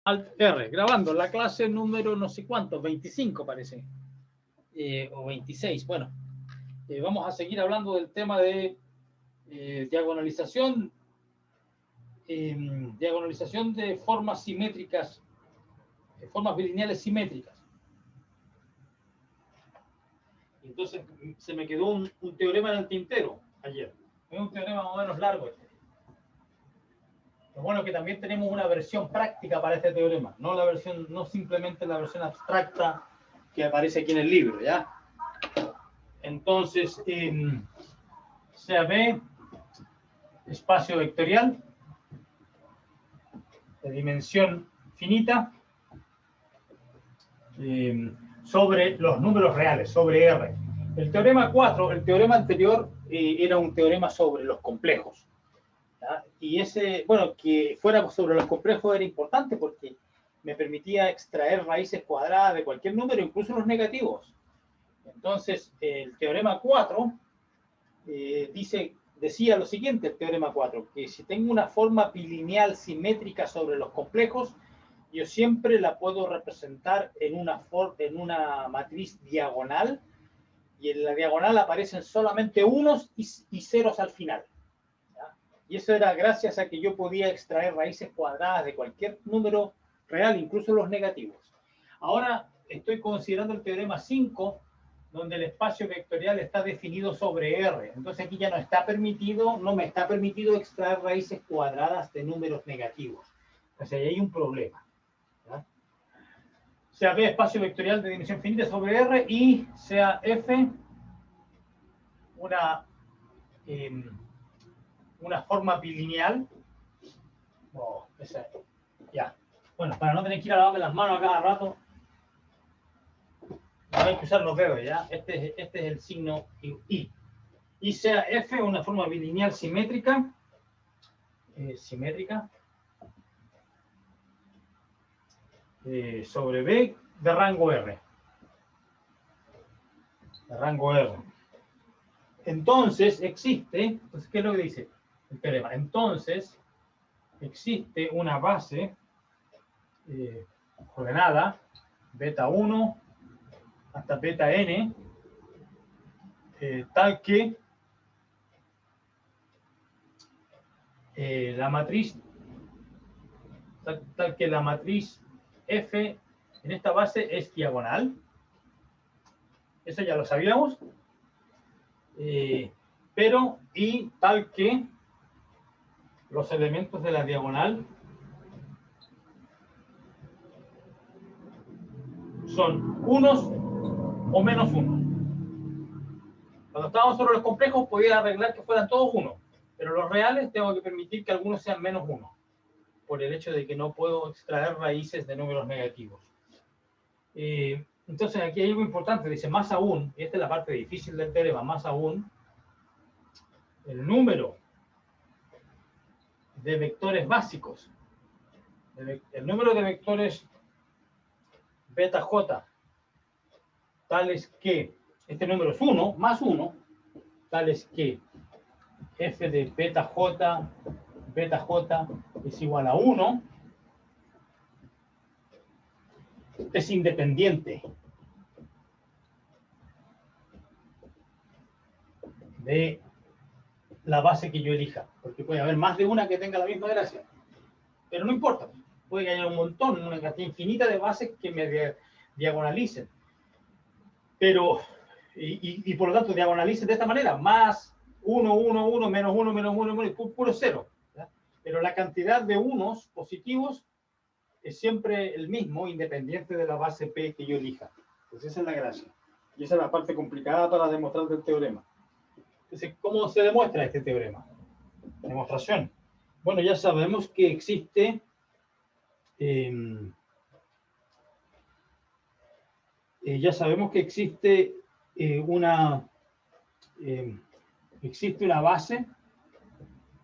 Alt R, grabando la clase número no sé cuánto, 25 parece, o 26. Bueno, vamos a seguir hablando del tema de diagonalización de formas simétricas, formas bilineales simétricas. Entonces se me quedó un teorema en el tintero ayer. Es un teorema más o menos largo este. Lo bueno es que también tenemos una versión práctica para este teorema, no simplemente la versión abstracta que aparece aquí en el libro, ¿ya? Entonces, sea B, espacio vectorial de dimensión finita sobre los números reales, sobre R. El teorema 4, el teorema anterior, era un teorema sobre los complejos. ¿Ya? Y ese, bueno, que fuera sobre los complejos era importante porque me permitía extraer raíces cuadradas de cualquier número, incluso los negativos. Entonces, el teorema 4 decía lo siguiente, el teorema 4, que si tengo una forma bilineal simétrica sobre los complejos, yo siempre la puedo representar en una matriz diagonal, y en la diagonal aparecen solamente unos y ceros al final. ¿Ya? Y eso era gracias a que yo podía extraer raíces cuadradas de cualquier número real, incluso los negativos. Ahora estoy considerando el teorema 5, donde el espacio vectorial está definido sobre R. Entonces aquí ya no me está permitido extraer raíces cuadradas de números negativos. O sea, ahí hay un problema. ¿Ya? Sea B espacio vectorial de dimensión finita sobre R y sea F una forma bilineal. Oh, ya. Bueno, para no tener que ir a lavarme las manos a cada rato, hay que usar los dedos, ¿ya? Este es el signo I. Y sea F una forma bilineal simétrica, sobre B de rango R. Entonces existe, ¿qué es lo que dice el teorema? Entonces existe una base ordenada, beta 1 hasta beta n, tal que la matriz F en esta base es diagonal. Eso ya lo sabíamos. Pero y tal que los elementos de la diagonal son unos o menos uno. Cuando estábamos sobre los complejos podía arreglar que fueran todos uno, pero los reales tengo que permitir que algunos sean menos uno, por el hecho de que no puedo extraer raíces de números negativos. Entonces aquí hay algo importante, dice más aún, y esta es la parte difícil del teorema, más aún, el número de vectores básicos, el número de vectores beta j, tales que, este número es 1, más 1, tales que f de beta j es igual a 1, es independiente de la base que yo elija, porque puede haber más de una que tenga la misma gracia, pero no importa, puede que haya un montón, una cantidad infinita de bases que me diagonalicen, pero, y por lo tanto diagonalicen de esta manera, más 1, 1, 1, menos 1, menos 1, 1, puro cero, ¿ya? Pero la cantidad de unos positivos es siempre el mismo, independiente de la base P que yo elija. Entonces esa es la gracia. Y esa es la parte complicada para demostrar el teorema. Entonces, ¿cómo se demuestra este teorema? Demostración. Bueno, ya sabemos que existe una base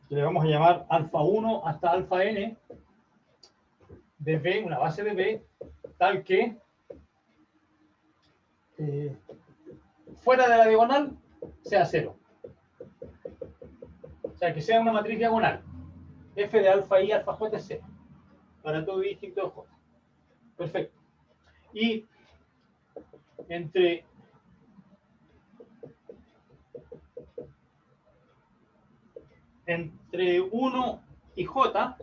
que le vamos a llamar alfa 1 hasta alfa n de B, una base de B, tal que fuera de la diagonal sea 0. O sea, que sea una matriz diagonal. F de alfa I, alfa J es 0. para todo dígito de J. Perfecto. Y entre entre 1 y J,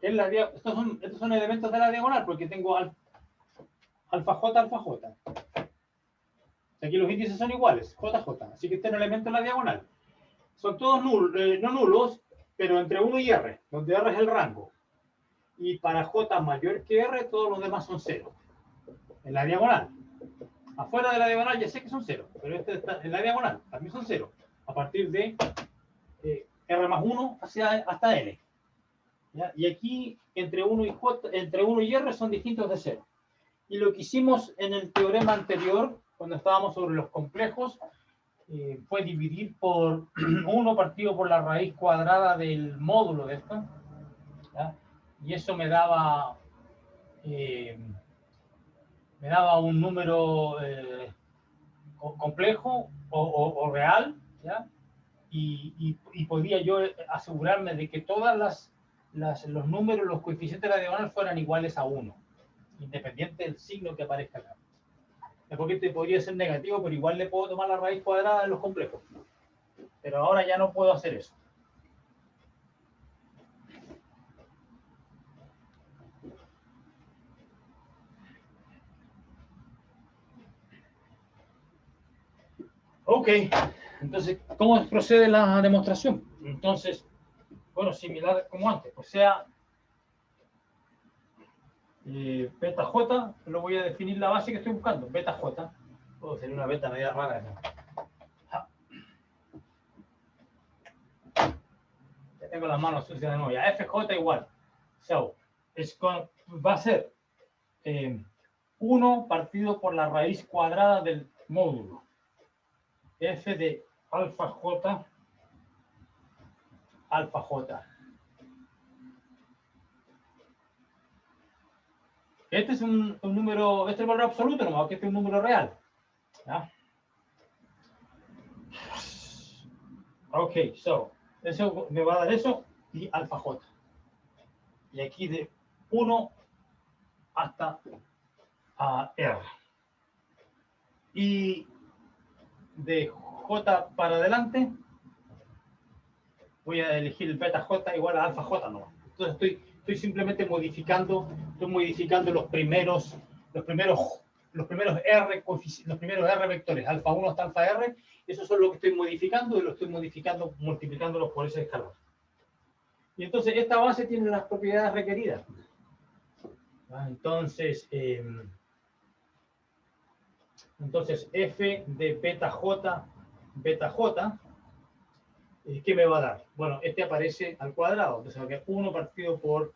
estos son elementos de la diagonal, porque tengo alfa J, alfa J. Aquí los índices son iguales, J, J. Así que este es un elemento de la diagonal. Son todos no nulos, pero entre 1 y R, donde R es el rango. Y para J mayor que R, todos los demás son 0. En la diagonal. Afuera de la diagonal ya sé que son 0, pero este está en la diagonal, también son 0. A partir de R más 1 hasta N. ¿Ya? Y aquí entre 1 y R son distintos de 0. Y lo que hicimos en el teorema anterior, cuando estábamos sobre los complejos, fue dividir por 1 partido por la raíz cuadrada del módulo de esto. ¿Ya? Y eso me daba un número complejo o real, ¿ya? Y podía yo asegurarme de que todas los números, los coeficientes de la diagonal fueran iguales a 1, independiente del signo que aparezca acá. Porque este podría ser negativo, pero igual le puedo tomar la raíz cuadrada de los complejos. Pero ahora ya no puedo hacer eso. Ok, entonces, ¿cómo procede la demostración? Entonces, bueno, similar como antes, o sea, beta J, lo voy a definir la base que estoy buscando, beta J. Oh, sería una beta media rara. Ya tengo las manos sucias de nuevo. Ya FJ igual. So, va a ser 1 partido por la raíz cuadrada del módulo. F de alfa J, alfa J. Este es un número, este es el valor absoluto, nomás que este es un número real. ¿Ya? Ok, so, eso me va a dar eso y alfa J. Y aquí de 1 hasta R. Y de J para adelante, voy a elegir el beta J igual a alfa J, ¿no? Entonces estoy simplemente modificando los primeros R vectores, alfa 1 hasta alfa R. Esos son lo que estoy modificando y lo estoy modificando multiplicándolos por ese escalón. Y entonces esta base tiene las propiedades requeridas. Entonces f de beta J, ¿qué me va a dar? Bueno, este aparece al cuadrado. Entonces, 1 partido por,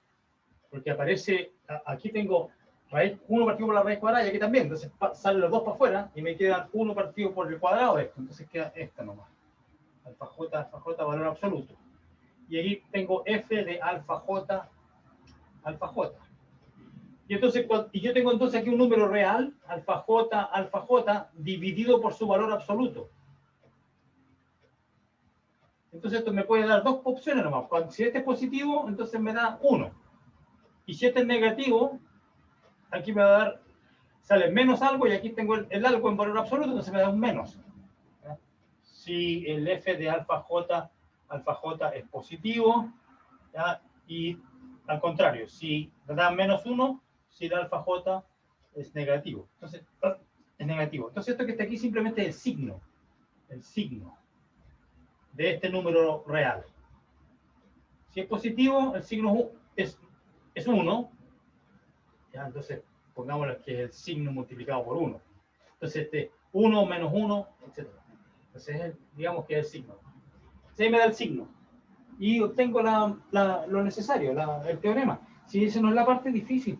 porque aparece, aquí tengo raíz, 1 partido por la raíz cuadrada y aquí también. Entonces salen los dos para afuera y me quedan 1 partido por el cuadrado de esto. Entonces queda esta nomás. Alfa J, valor absoluto. Y aquí tengo f de alfa J. Y yo tengo entonces aquí un número real, alfa J, dividido por su valor absoluto. Entonces esto me puede dar dos opciones nomás. Si este es positivo, entonces me da 1. Y si este es negativo, aquí me va a dar, sale menos algo y aquí tengo el algo en valor absoluto, entonces me da un menos. Si el f de alfa J es positivo, ¿ya? Y al contrario, si me da menos 1, si el alfa J es negativo. Entonces, es negativo. Entonces esto que está aquí simplemente es el signo de este número real. Si es positivo, el signo es 1. ¿Ya? Entonces, pongámosle que es el signo multiplicado por 1. Entonces, 1 menos 1, etc. Entonces, digamos que es el signo. Entonces, ahí me da el signo. Y obtengo lo necesario, el teorema. Si esa no es la parte difícil.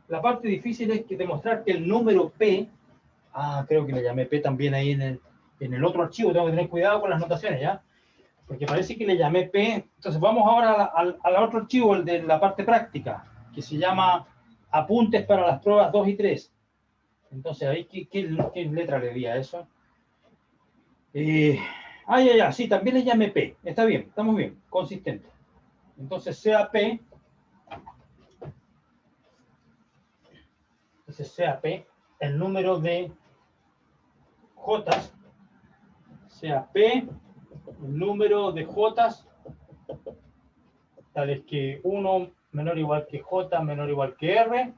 La parte difícil es demostrar que el número P, creo que le llamé P también ahí en el otro archivo, tengo que tener cuidado con las notaciones, ¿ya? Porque parece que le llamé P. Entonces vamos ahora al otro archivo, el de la parte práctica, que se llama Apuntes para las pruebas 2 y 3. Entonces, ahí, ¿qué letra le di a eso? Sí, también le llamé P. Está bien, estamos bien, consistente. Entonces, sea P, entonces sea P, el número de Jotas, sea P, el número de Jotas, tales que 1 menor o igual que J menor o igual que R.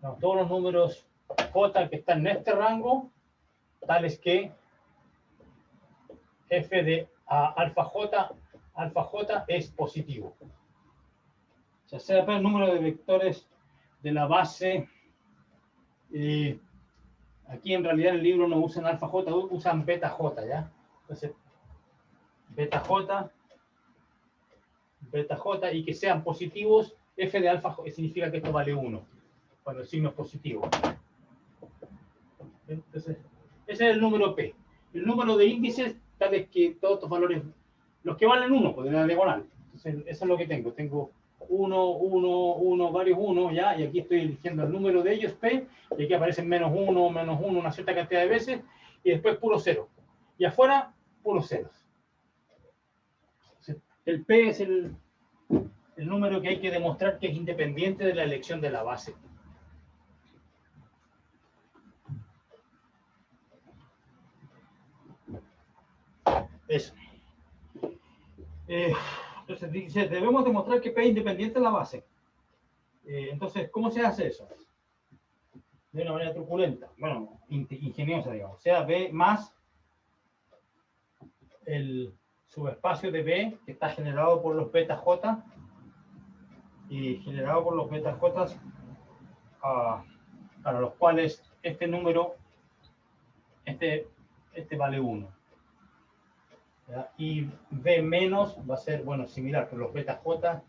No, todos los números J que están en este rango, tales que f de alfa J es positivo. O sea, sea el número de vectores de la base. Aquí en realidad en el libro no usan alfa J, usan beta J, ¿ya? Entonces, beta J, y que sean positivos, f de alfa significa que esto vale 1, cuando el signo es positivo. Entonces, ese es el número P. El número de índices, tales que todos estos valores, los que valen 1, pues de la diagonal. Entonces, eso es lo que tengo. Tengo 1, 1, 1, varios 1, ¿ya? Y aquí estoy eligiendo el número de ellos, P, y aquí aparecen menos 1, una cierta cantidad de veces, y después puro 0. Y afuera, puros ceros. Entonces, el P es el número que hay que demostrar que es independiente de la elección de la base. Eso. Entonces dice, debemos demostrar que P es independiente de la base. Entonces, ¿cómo se hace eso? De una manera truculenta, bueno, ingeniosa, digamos. O sea, B más el subespacio de B, que está generado por los beta J, y generado por los beta J, para los cuales este número, este vale 1. ¿Ya? Y B menos va a ser, bueno, similar, por los beta J,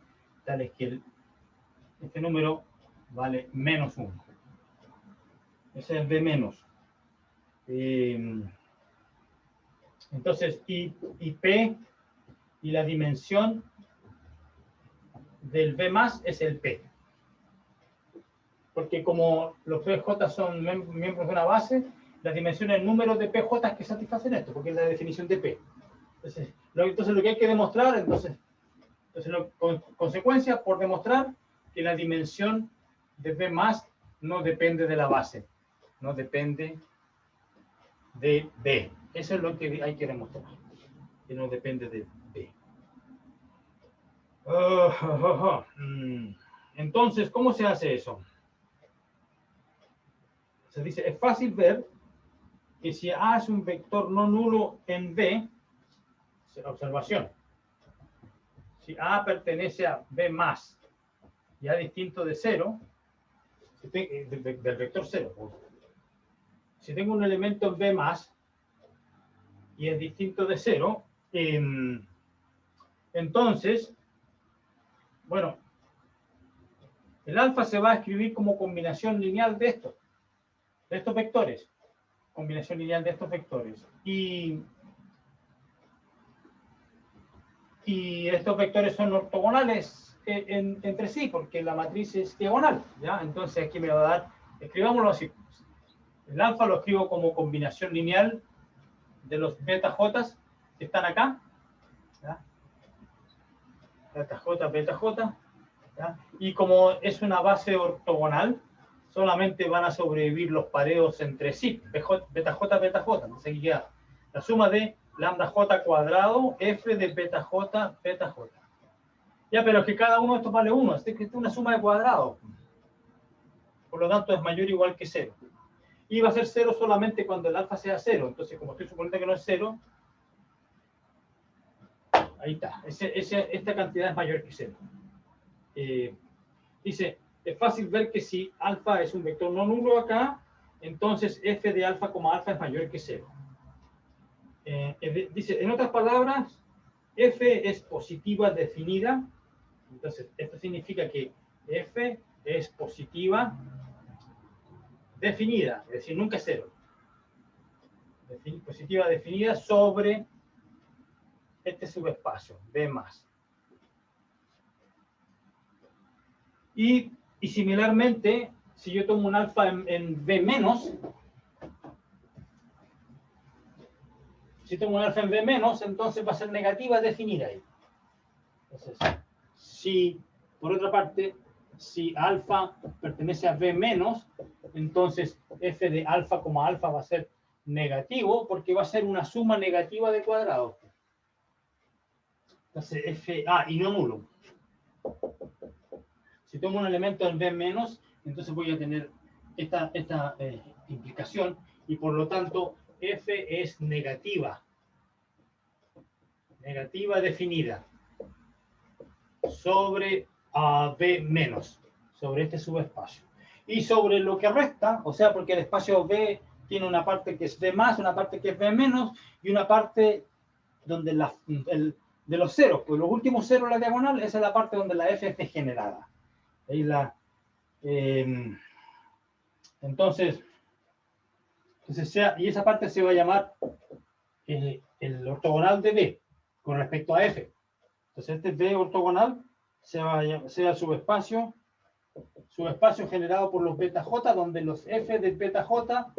tales que este número vale menos 1. Ese es B menos. Entonces, y P, y la dimensión del B más es el P. Porque como los PJ son miembros de una base, la dimensión es el número de PJ que satisfacen esto, porque es la definición de P. Entonces, lo que hay que demostrar, consecuencia, por demostrar que la dimensión de B más no depende de la base, no depende de B. Eso es lo que hay que demostrar, que no depende de B. Entonces, ¿cómo se hace eso? Se dice, es fácil ver que si A es un vector no nulo en B, observación, si A pertenece a B más y A distinto de 0, del vector 0, si tengo un elemento en B más y es distinto de 0, entonces, bueno, el alfa se va a escribir como combinación lineal de estos vectores, combinación lineal de estos vectores, y estos vectores son ortogonales entre sí, porque la matriz es diagonal, ¿ya? Entonces aquí me va a dar, escribámoslo así, el alfa lo escribo como combinación lineal de los beta J que están acá, ¿ya? Beta J, ¿ya? Y como es una base ortogonal, solamente van a sobrevivir los pareos entre sí, beta J. Entonces aquí queda la suma de lambda J cuadrado, F de beta J. Ya, pero es que cada uno de estos vale 1, así que es una suma de cuadrados. Por lo tanto, es mayor o igual que 0. Y va a ser 0 solamente cuando el alfa sea 0. Entonces, como estoy suponiendo que no es 0, ahí está. Esta cantidad es mayor que 0. Dice, es fácil ver que si alfa es un vector no nulo acá, entonces f de alfa, alfa es mayor que 0. Dice, en otras palabras, f es positiva definida. Entonces, esto significa que f es positiva definida, es decir, nunca es 0. Positiva definida sobre este subespacio, B más. Y similarmente, si yo tomo un alfa en B menos, si tomo un alfa en B menos, entonces va a ser negativa definida ahí. Entonces, si, por otra parte, si alfa pertenece a B menos, entonces f de alfa, alfa va a ser negativo, porque va a ser una suma negativa de cuadrados. Entonces f, y no nulo. Si tomo un elemento en B menos, entonces voy a tener esta implicación, y por lo tanto f es negativa definida sobre B menos, sobre este subespacio. Y sobre lo que resta, o sea, porque el espacio B tiene una parte que es B más, una parte que es B menos, y una parte donde de los ceros, pues los últimos ceros de la diagonal, esa es la parte donde la F es degenerada. Ahí entonces y esa parte se va a llamar el ortogonal de B con respecto a F. Entonces este B ortogonal sea el subespacio generado por los beta J, donde los F de beta J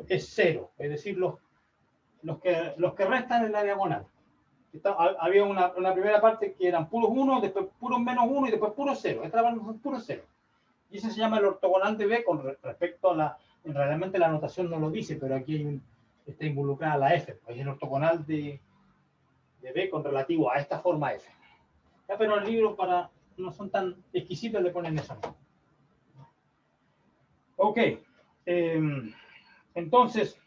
es 0, es decir, los que restan en la diagonal. Había una primera parte que eran puros 1, después puros menos 1 y después puros 0. Esta era puros 0. Y ese se llama el ortogonal de B con respecto a realmente la notación no lo dice, pero aquí está involucrada la F. Es el ortogonal de B con relativo a esta forma F. Ya, pero el libro no son tan exquisitos, le ponen eso. Ok. Entonces,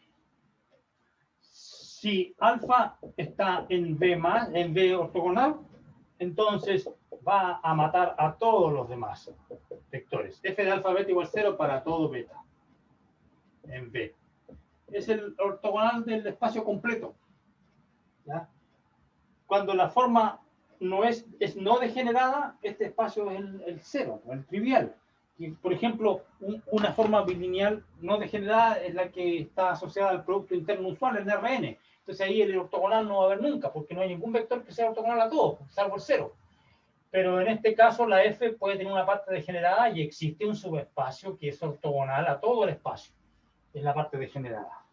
si alfa está en B ortogonal, entonces va a matar a todos los demás vectores. F de alfa beta igual 0 para todo beta en B. Es el ortogonal del espacio completo. ¿Ya? Cuando la forma no es no degenerada, este espacio es el 0, el trivial. Y, por ejemplo, una forma bilineal no degenerada es la que está asociada al producto interno usual, el Rn. Entonces ahí el ortogonal no va a haber nunca, porque no hay ningún vector que sea ortogonal a todos, salvo el 0. Pero en este caso la F puede tener una parte degenerada y existe un subespacio que es ortogonal a todo el espacio. Es la parte degenerada.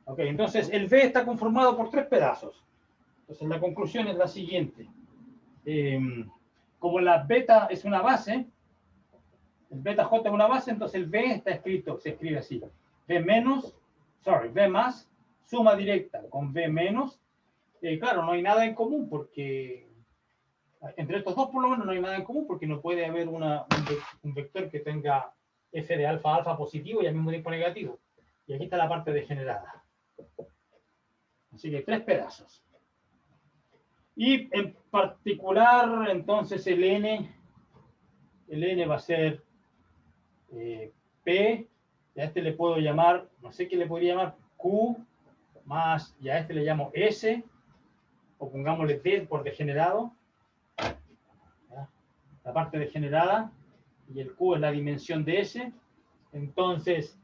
Ok, entonces el B está conformado por 3 pedazos. Entonces la conclusión es la siguiente. Como la beta es una base, el beta J es una base, entonces el B se escribe así. B más, suma directa con B menos. Claro, no hay nada en común porque entre estos dos por lo menos no hay nada en común porque no puede haber un vector que tenga f de alfa positivo y al mismo tiempo negativo. Y aquí está la parte degenerada. Así que 3 pedazos. Y en particular, entonces el n va a ser P, y a este le puedo llamar, no sé qué le podría llamar, Q, más, y a este le llamo S, o pongámosle D por degenerado, ¿ya? La parte degenerada, y el Q es la dimensión de S. Entonces,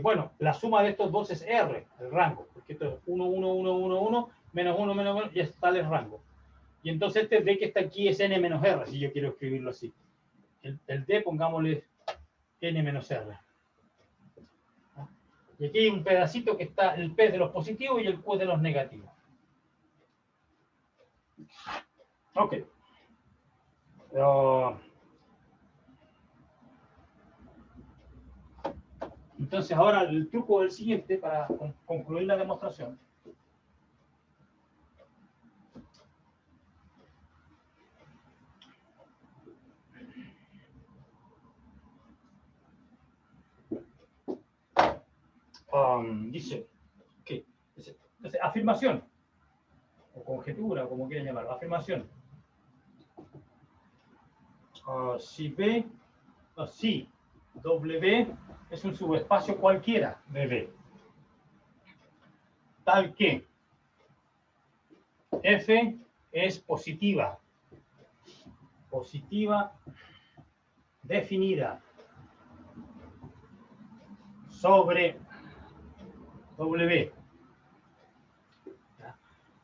bueno, la suma de estos dos es R, el rango, porque esto es 1, 1, 1, 1, 1, menos 1, menos 1, y es tal el rango. Y entonces este D que está aquí es N menos R, si yo quiero escribirlo así. El D, pongámosle N menos R. Y aquí hay un pedacito que está el P de los positivos y el Q de los negativos. Ok. Entonces ahora el truco es el siguiente para concluir la demostración. Dice que afirmación o conjetura, como quieran llamarlo, afirmación. Si W es un subespacio cualquiera de B, tal que F es positiva definida sobre W.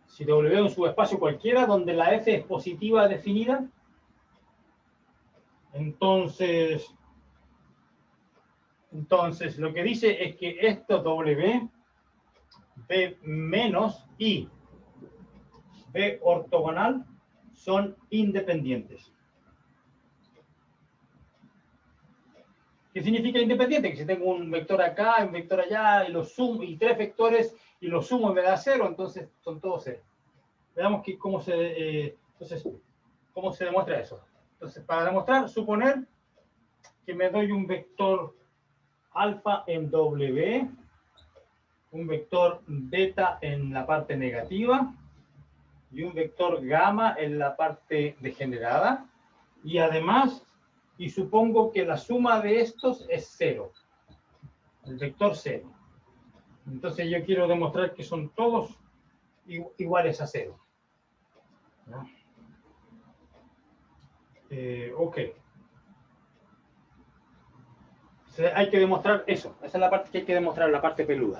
Si W es un subespacio cualquiera donde la F es positiva definida, entonces lo que dice es que esto W, B menos y B ortogonal son independientes. ¿Qué significa independiente? Que si tengo un vector acá, un vector allá, y los sumo, y 3 vectores, y los sumo y me da 0, entonces son todos 0. Veamos cómo se demuestra eso. Entonces, para demostrar, suponer que me doy un vector alfa en W, un vector beta en la parte negativa, y un vector gamma en la parte degenerada, y además, y supongo que la suma de estos es 0, el vector 0. Entonces yo quiero demostrar que son todos iguales a 0. ¿No? Ok. Entonces hay que demostrar eso. Esa es la parte que hay que demostrar, la parte peluda.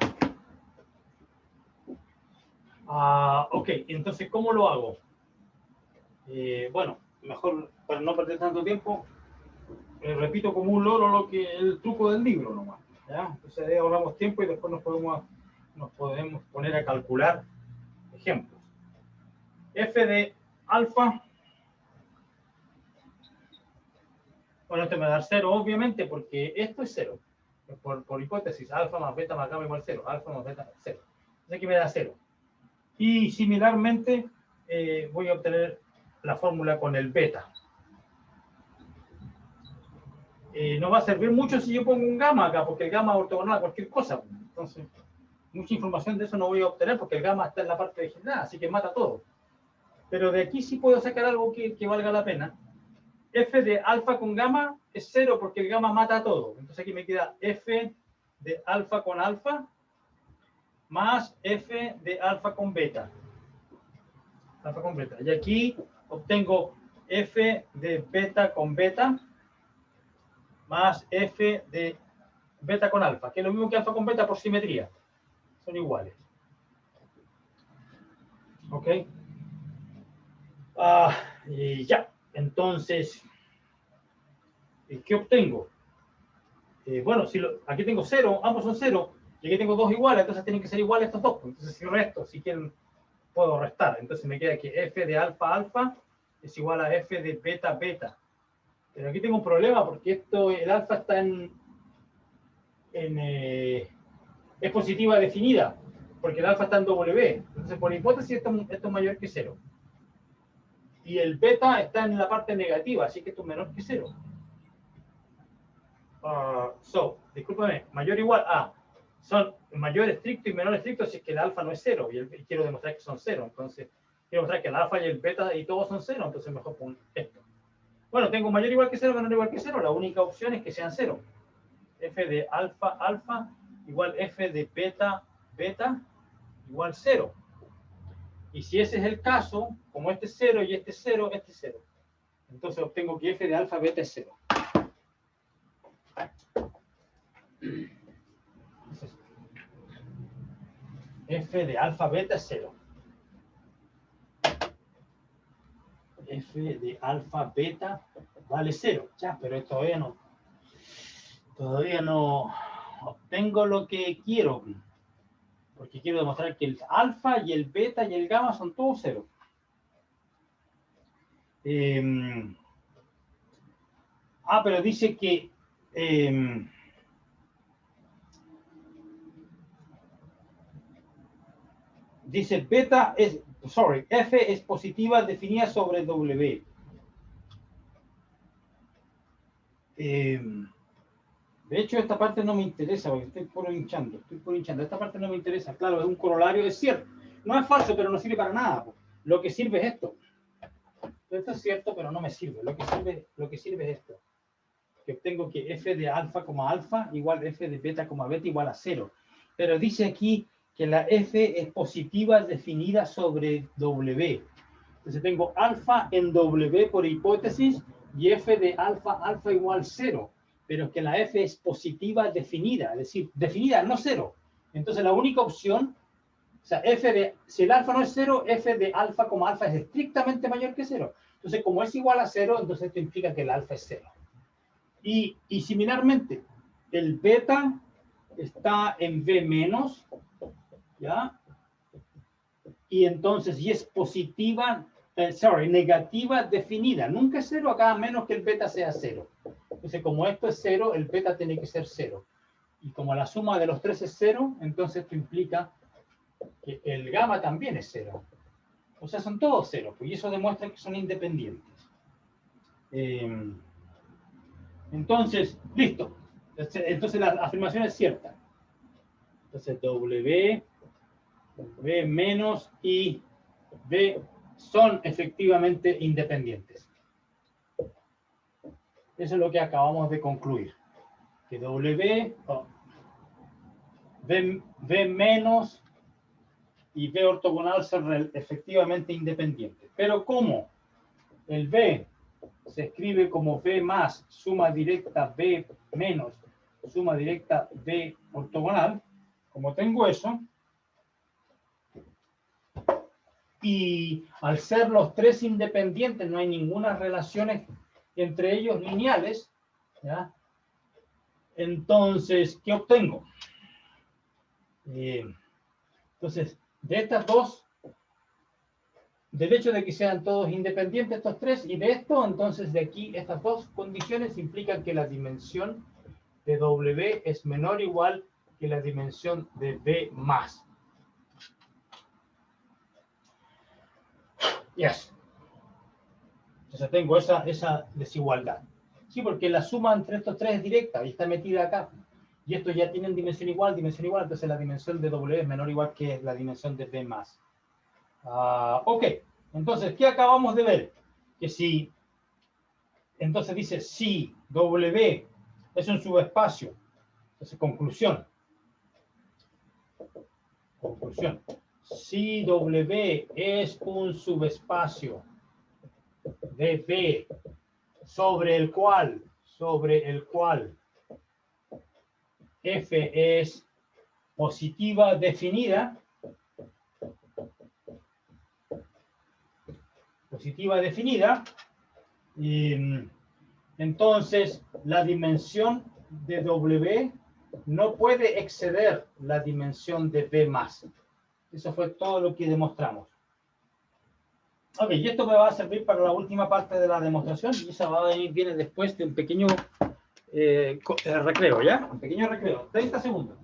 Ok, entonces, ¿cómo lo hago? Bueno, mejor para no perder tanto tiempo, repito como un loro el truco del libro nomás. ¿Ya? Entonces ahí ahorramos tiempo y después nos podemos poner a calcular ejemplos. F de alfa. Bueno, esto me va a dar 0, obviamente, porque esto es 0. Por hipótesis, alfa más beta más gamma igual 0. Alfa más beta 0. Entonces aquí me da 0. Y similarmente, voy a obtener la fórmula con el beta. No va a servir mucho si yo pongo un gamma acá, porque el gamma es ortogonal a cualquier cosa. Entonces, mucha información de eso no voy a obtener, porque el gamma está en la parte degenerada, así que mata todo. Pero de aquí sí puedo sacar algo que valga la pena. F de alfa con gamma es 0 porque el gamma mata todo. Entonces aquí me queda F de alfa con alfa más F de alfa con beta. Alfa con beta. Y aquí obtengo F de beta con beta más F de beta con alfa, que es lo mismo que alfa con beta por simetría. Son iguales. ¿Ok? Y ya. Entonces, ¿qué obtengo? Bueno, aquí tengo 0, ambos son 0, y aquí tengo 2 iguales, entonces tienen que ser iguales estos dos. Entonces, si resto, si quieren, puedo restar. Entonces me queda que f de alfa alfa es igual a f de beta beta. Pero aquí tengo un problema porque el alfa está es positiva definida, porque el alfa está en W. Entonces, por hipótesis, esto es mayor que 0. Y el beta está en la parte negativa, así que esto es menor que 0. Discúlpame, mayor o igual a, son mayor estricto y menor estricto si es que el alfa no es 0, y quiero demostrar que son 0, entonces quiero demostrar que el alfa y el beta y todos son 0, entonces mejor pongo esto. Bueno, tengo mayor igual que 0, menor igual que 0, la única opción es que sean 0. F de alfa alfa igual F de beta beta igual 0. Y si ese es el caso, como este es 0 y este es 0, este es 0. Entonces obtengo que F de alfa beta es 0. F de alfa beta es 0. F de alfa beta vale 0. Ya, pero todavía no obtengo lo que quiero. Porque quiero demostrar que el alfa y el beta y el gamma son todos 0. Pero dice que dice beta F es positiva definida sobre W. De hecho, esta parte no me interesa porque estoy puro hinchando. Esta parte no me interesa. Claro, es un corolario, es cierto. No es falso, pero no sirve para nada. Lo que sirve es esto. Esto es cierto, pero no me sirve. Lo que sirve es esto. Que obtengo que F de alfa, alfa igual F de beta, beta igual a 0. Pero dice aquí que la F es positiva definida sobre W. Entonces tengo alfa en W por hipótesis y F de alfa alfa igual 0. Pero que la F es positiva definida, es decir, definida, no 0. Entonces la única opción, o sea, si el alfa no es 0, F de alfa alfa es estrictamente mayor que 0. Entonces, como es igual a 0, entonces esto implica que el alfa es 0. Y similarmente, el beta está en B menos, ¿ya? Y entonces, y es positiva, negativa definida. Nunca es 0 acá, a menos que el beta sea 0. Entonces, como esto es 0, el beta tiene que ser 0. Y como la suma de los tres es 0, entonces esto implica que el gamma también es 0. O sea, son todos 0, pues, y eso demuestra que son independientes. Entonces, listo. Entonces la afirmación es cierta. Entonces, W menos y B son efectivamente independientes. Eso es lo que acabamos de concluir. Que B menos y B ortogonal son efectivamente independientes. Pero ¿cómo? El B se escribe como B más suma directa B menos suma directa B ortogonal. Como tengo eso, y al ser los tres independientes, no hay ninguna relación entre ellos lineales, ¿ya? Entonces, ¿qué obtengo? Entonces, de estas dos, del hecho de que sean todos independientes estos tres, y de esto, entonces de aquí, estas dos condiciones implican que la dimensión de W es menor o igual que la dimensión de B más. Yes. Entonces tengo esa desigualdad. Sí, porque la suma entre estos tres es directa y está metida acá. Y estos ya tienen dimensión igual, entonces la dimensión de W es menor o igual que la dimensión de B más. Ok, entonces, ¿qué acabamos de ver? Que si, entonces dice, si W es un subespacio, entonces conclusión. Si W es un subespacio de B sobre el cual F es positiva definida, y entonces la dimensión de W no puede exceder la dimensión de B más. Eso fue todo lo que demostramos. Ok, y esto me va a servir para la última parte de la demostración, y esa viene después de un pequeño recreo, ¿ya? Un pequeño recreo, 30 segundos.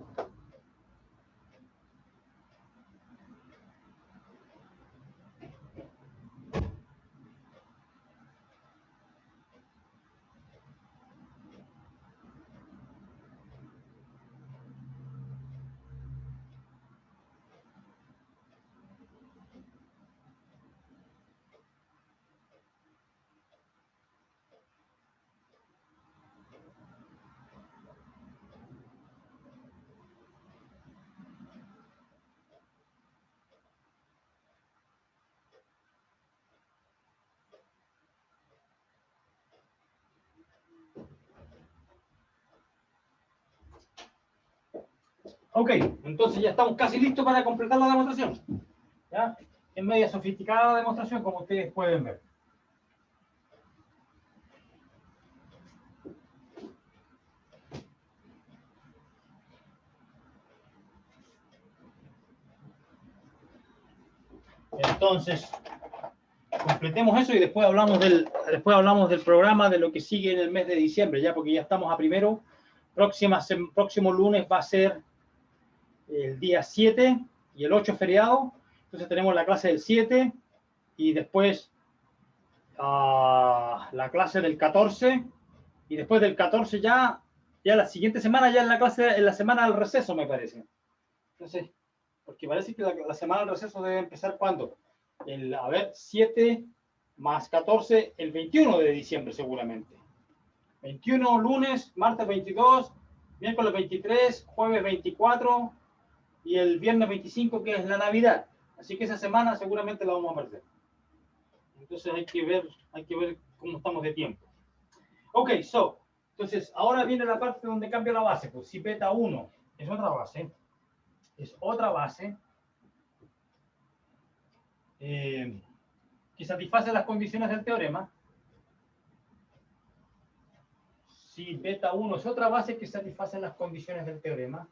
Ok, entonces ya estamos casi listos para completar la demostración. ¿Ya? Es media sofisticada la demostración, como ustedes pueden ver. Entonces, completemos eso y después hablamos del programa, de lo que sigue en el mes de diciembre, ya, porque ya estamos a primero. Próximo lunes va a ser el día 7 y el 8 feriado. Entonces tenemos la clase del 7 y después la clase del 14, y después del 14 ya la siguiente semana ya en la semana del receso, me parece. Entonces, porque parece que la semana del receso debe empezar ¿cuándo? 7 más 14, el 21 de diciembre seguramente. 21 lunes, martes 22, miércoles 23, jueves 24 y el viernes 25, que es la Navidad. Así que esa semana seguramente la vamos a perder. Entonces hay que ver cómo estamos de tiempo. Ok, entonces ahora viene la parte donde cambia la base. Pues si beta 1 es otra base, que satisface las condiciones del teorema. Si beta 1 es otra base que satisface las condiciones del teorema.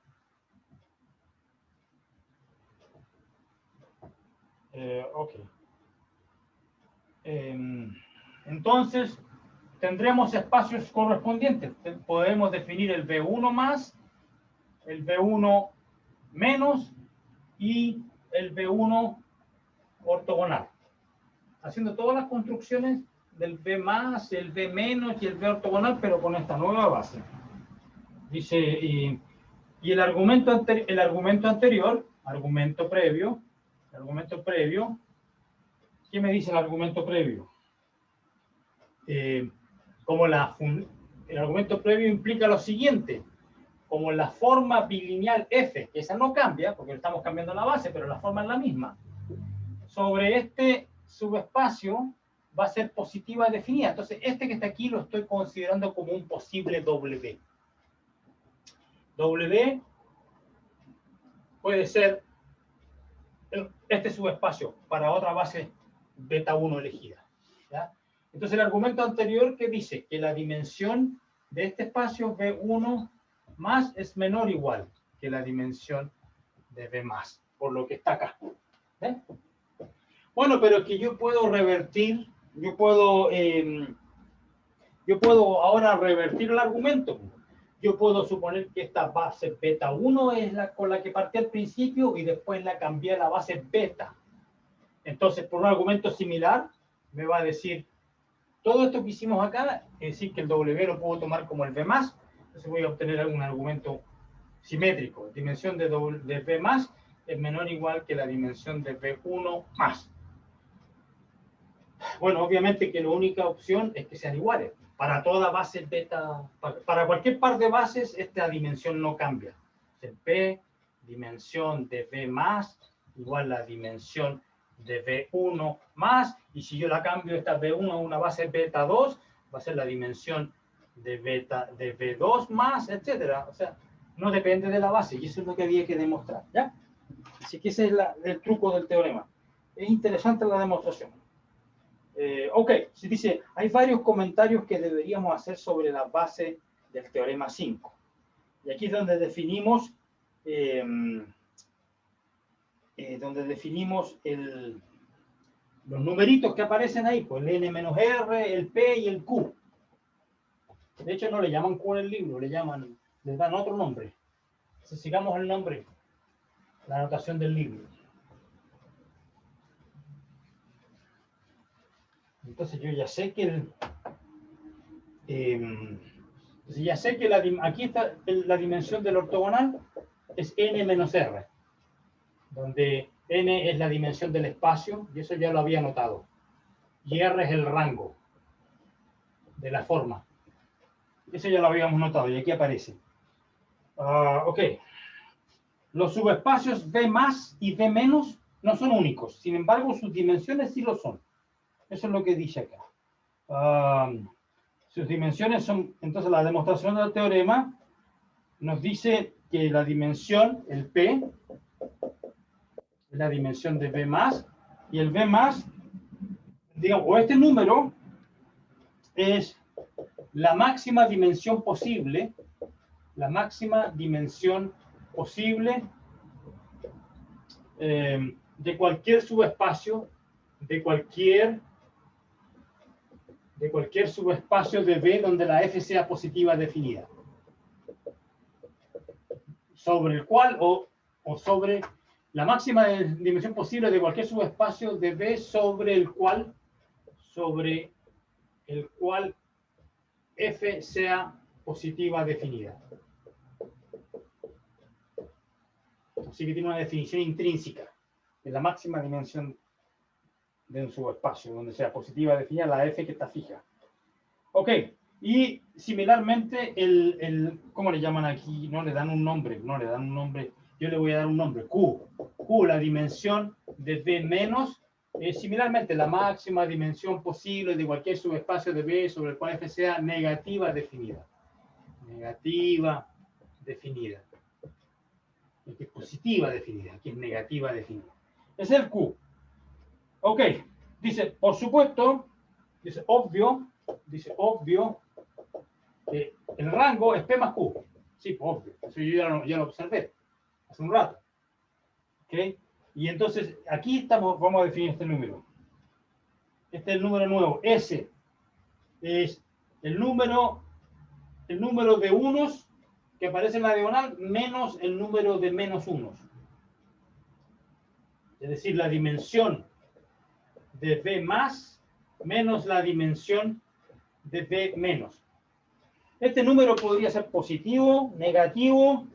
Ok. Entonces, tendremos espacios correspondientes. Podemos definir el B1 más, el B1 menos y el B1 ortogonal. Haciendo todas las construcciones del B más, el B menos y el B ortogonal, pero con esta nueva base. Dice, y el argumento anterior, argumento previo, ¿qué me dice el argumento previo? El argumento previo implica lo siguiente: como la forma bilineal f, que esa no cambia, porque estamos cambiando la base, pero la forma es la misma, sobre este subespacio va a ser positiva definida. Entonces, este que está aquí lo estoy considerando como un posible W. W puede ser este subespacio para otra base beta 1 elegida, ¿ya? Entonces, el argumento anterior que dice que la dimensión de este espacio B1 más es menor o igual que la dimensión de B más, por lo que está acá. ¿Eh? Bueno, pero es que yo puedo revertir, yo puedo ahora revertir el argumento. Yo puedo suponer que esta base beta 1 es la con la que partí al principio y después la cambié a la base beta. Entonces, por un argumento similar, me va a decir, todo esto que hicimos acá, es decir, que el W lo puedo tomar como el B más, entonces voy a obtener un argumento simétrico. Dimensión de B más es menor o igual que la dimensión de B1 más. Bueno, obviamente que la única opción es que sean iguales. Para toda base beta, para cualquier par de bases, esta dimensión no cambia. Entonces, B, dimensión de B más, igual la dimensión de B1 más, y si yo la cambio esta B1 a una base beta 2, va a ser la dimensión de B2 más, etcétera. O sea, no depende de la base, y eso es lo que había que demostrar, ¿ya? Así que ese es el truco del teorema. Es interesante la demostración. Ok, se dice, hay varios comentarios que deberíamos hacer sobre la base del teorema 5. Y aquí es donde definimos, los numeritos que aparecen ahí, pues el n menos r, el p y el q. De hecho, no le llaman q en el libro, les dan otro nombre. Entonces, sigamos el nombre, la anotación del libro. Entonces yo ya sé que aquí está la dimensión del ortogonal, es n menos r, donde n es la dimensión del espacio, y eso ya lo había notado, y r es el rango de la forma. Eso ya lo habíamos notado, y aquí aparece. Ok. Los subespacios B más y B menos no son únicos, sin embargo sus dimensiones sí lo son. Eso es lo que dice acá. Sus dimensiones son, entonces la demostración del teorema nos dice que la dimensión, el P, es la dimensión de B más, y el B más, digamos, o este número es la máxima dimensión posible, de cualquier subespacio, de cualquier subespacio de B donde la F sea positiva definida, sobre el cual o sobre la máxima dimensión posible de cualquier subespacio de B sobre el cual F sea positiva definida. Así que tiene una definición intrínseca de la máxima dimensión de un subespacio donde sea positiva definida la F que está fija. Ok, y similarmente ¿cómo le llaman aquí? No le dan un nombre, yo le voy a dar un nombre, Q, la dimensión de B menos, similarmente la máxima dimensión posible de cualquier subespacio de B sobre el cual F sea negativa definida. Aquí es positiva definida, aquí es negativa definida. Es el Q. Ok, dice, por supuesto, dice obvio, el rango es P más Q. Sí, obvio, eso yo ya lo observé hace un rato. Ok, y entonces aquí vamos a definir este número. Este es el número nuevo, S. Es el número de unos que aparece en la diagonal menos el número de menos unos. Es decir, la dimensión de B más menos la dimensión de B menos. Este número podría ser positivo, negativo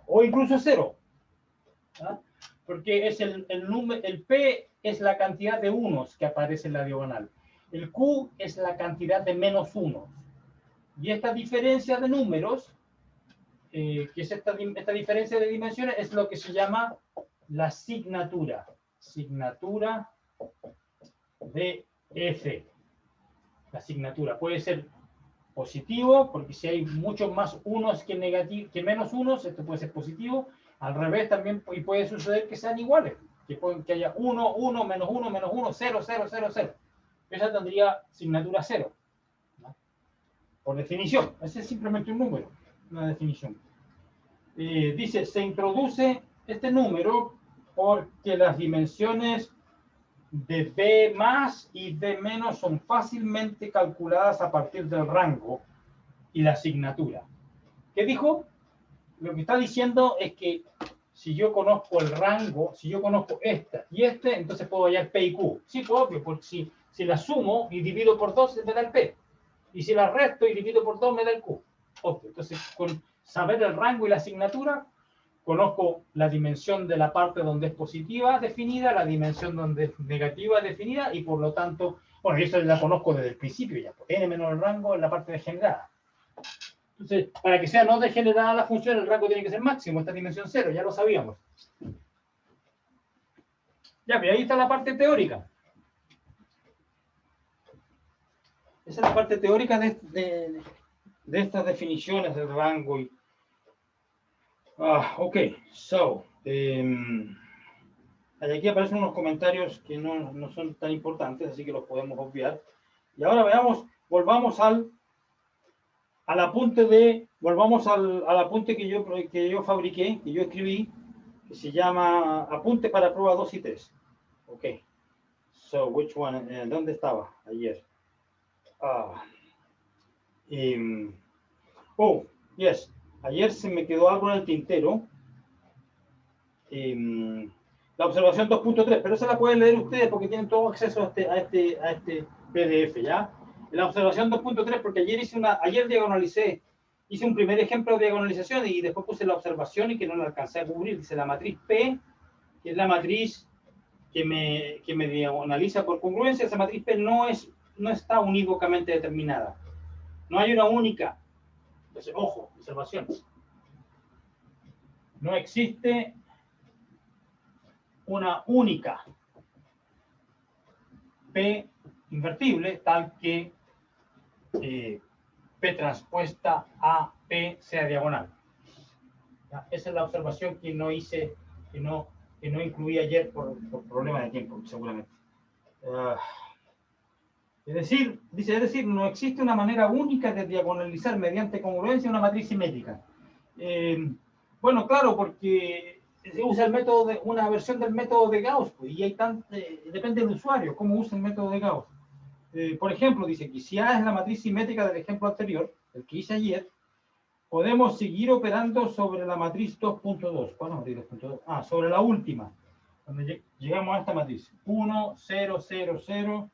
o incluso cero. ¿Ah? Porque es el P es la cantidad de unos que aparece en la diagonal. El Q es la cantidad de menos unos. Y esta diferencia de números, que es esta diferencia de dimensiones, es lo que se llama la signatura. Signatura de F. La signatura puede ser positivo, porque si hay muchos más unos que menos unos, esto puede ser positivo. Al revés también, y puede suceder que sean iguales, que haya 1, 1, menos 1, menos 1, 0, 0, 0, 0. Esa tendría signatura 0. ¿No? Por definición, ese es simplemente un número, una definición. Dice, se introduce este número porque las dimensiones de B más y B menos son fácilmente calculadas a partir del rango y la asignatura. ¿Qué dijo? Lo que está diciendo es que si yo conozco el rango, si yo conozco esta y este, entonces puedo hallar P y Q. Sí, pues obvio, porque si la sumo y divido por 2, me da el P. Y si la resto y divido por 2, me da el Q. Obvio. Entonces, con saber el rango y la asignatura, conozco la dimensión de la parte donde es positiva definida, la dimensión donde es negativa definida, y por lo tanto, bueno, y eso la conozco desde el principio ya. N menos el rango en la parte degenerada. Entonces, para que sea no degenerada la función, el rango tiene que ser máximo, esta dimensión 0, ya lo sabíamos. Ya, pero ahí está la parte teórica. Esa es la parte teórica de estas definiciones del rango. Ok, so, aquí aparecen unos comentarios que no son tan importantes, así que los podemos obviar. Y ahora veamos, volvamos al apunte que yo fabriqué, que yo escribí, que se llama Apunte para prueba 2 y 3. Ok. So, which one? ¿Dónde estaba ayer? Oh, yes. Ayer se me quedó algo en el tintero. La observación 2.3, pero esa la pueden leer ustedes porque tienen todo acceso a este PDF, ¿ya? La observación 2.3, porque ayer diagonalicé, hice un primer ejemplo de diagonalización y después puse la observación y que no la alcancé a cubrir. Dice la matriz P, que es la matriz que me diagonaliza por congruencia. Esa matriz P no está unívocamente determinada. No hay una única. Entonces, ojo, observación. No existe una única P invertible tal que P transpuesta a P sea diagonal. ¿Ya? Esa es la observación que no hice, que no incluí ayer por problema de tiempo, seguramente. Es decir, no existe una manera única de diagonalizar mediante congruencia una matriz simétrica. Bueno, claro, porque se usa una versión del método de Gauss, pues, y depende del usuario, cómo usa el método de Gauss. Por ejemplo, dice que si A es la matriz simétrica del ejemplo anterior, el que hice ayer, podemos seguir operando sobre la matriz 2.2. ¿Cuál es la matriz 2.2? Sobre la última. Cuando llegamos a esta matriz. 1, 0, 0, 0,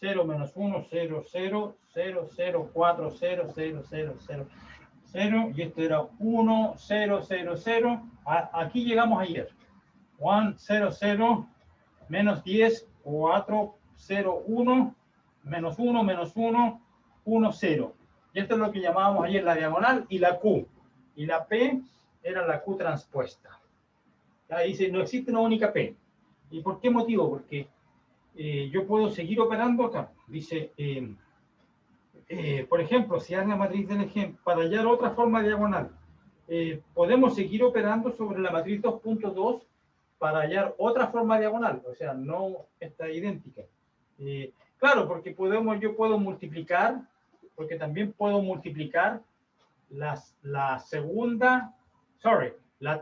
0 menos 1, 0, 0, 0, 0, 4, 0, 0, 0, 0, 0, y esto era 1, 0, 0, 0. Aquí llegamos ayer. 1, 0, 0, menos 10, 4, 0, 1, menos 1, menos 1, 1, 0. Y esto es lo que llamábamos ayer la diagonal y la Q. Y la P era la Q transpuesta. Ahí dice, no existe una única P. ¿Y por qué motivo? Porque yo puedo seguir operando acá. Dice, por ejemplo, si es la matriz del ejemplo, para hallar otra forma diagonal, podemos seguir operando sobre la matriz 2.2 para hallar otra forma diagonal, o sea, no está idéntica. Claro, porque yo puedo multiplicar, porque también puedo multiplicar la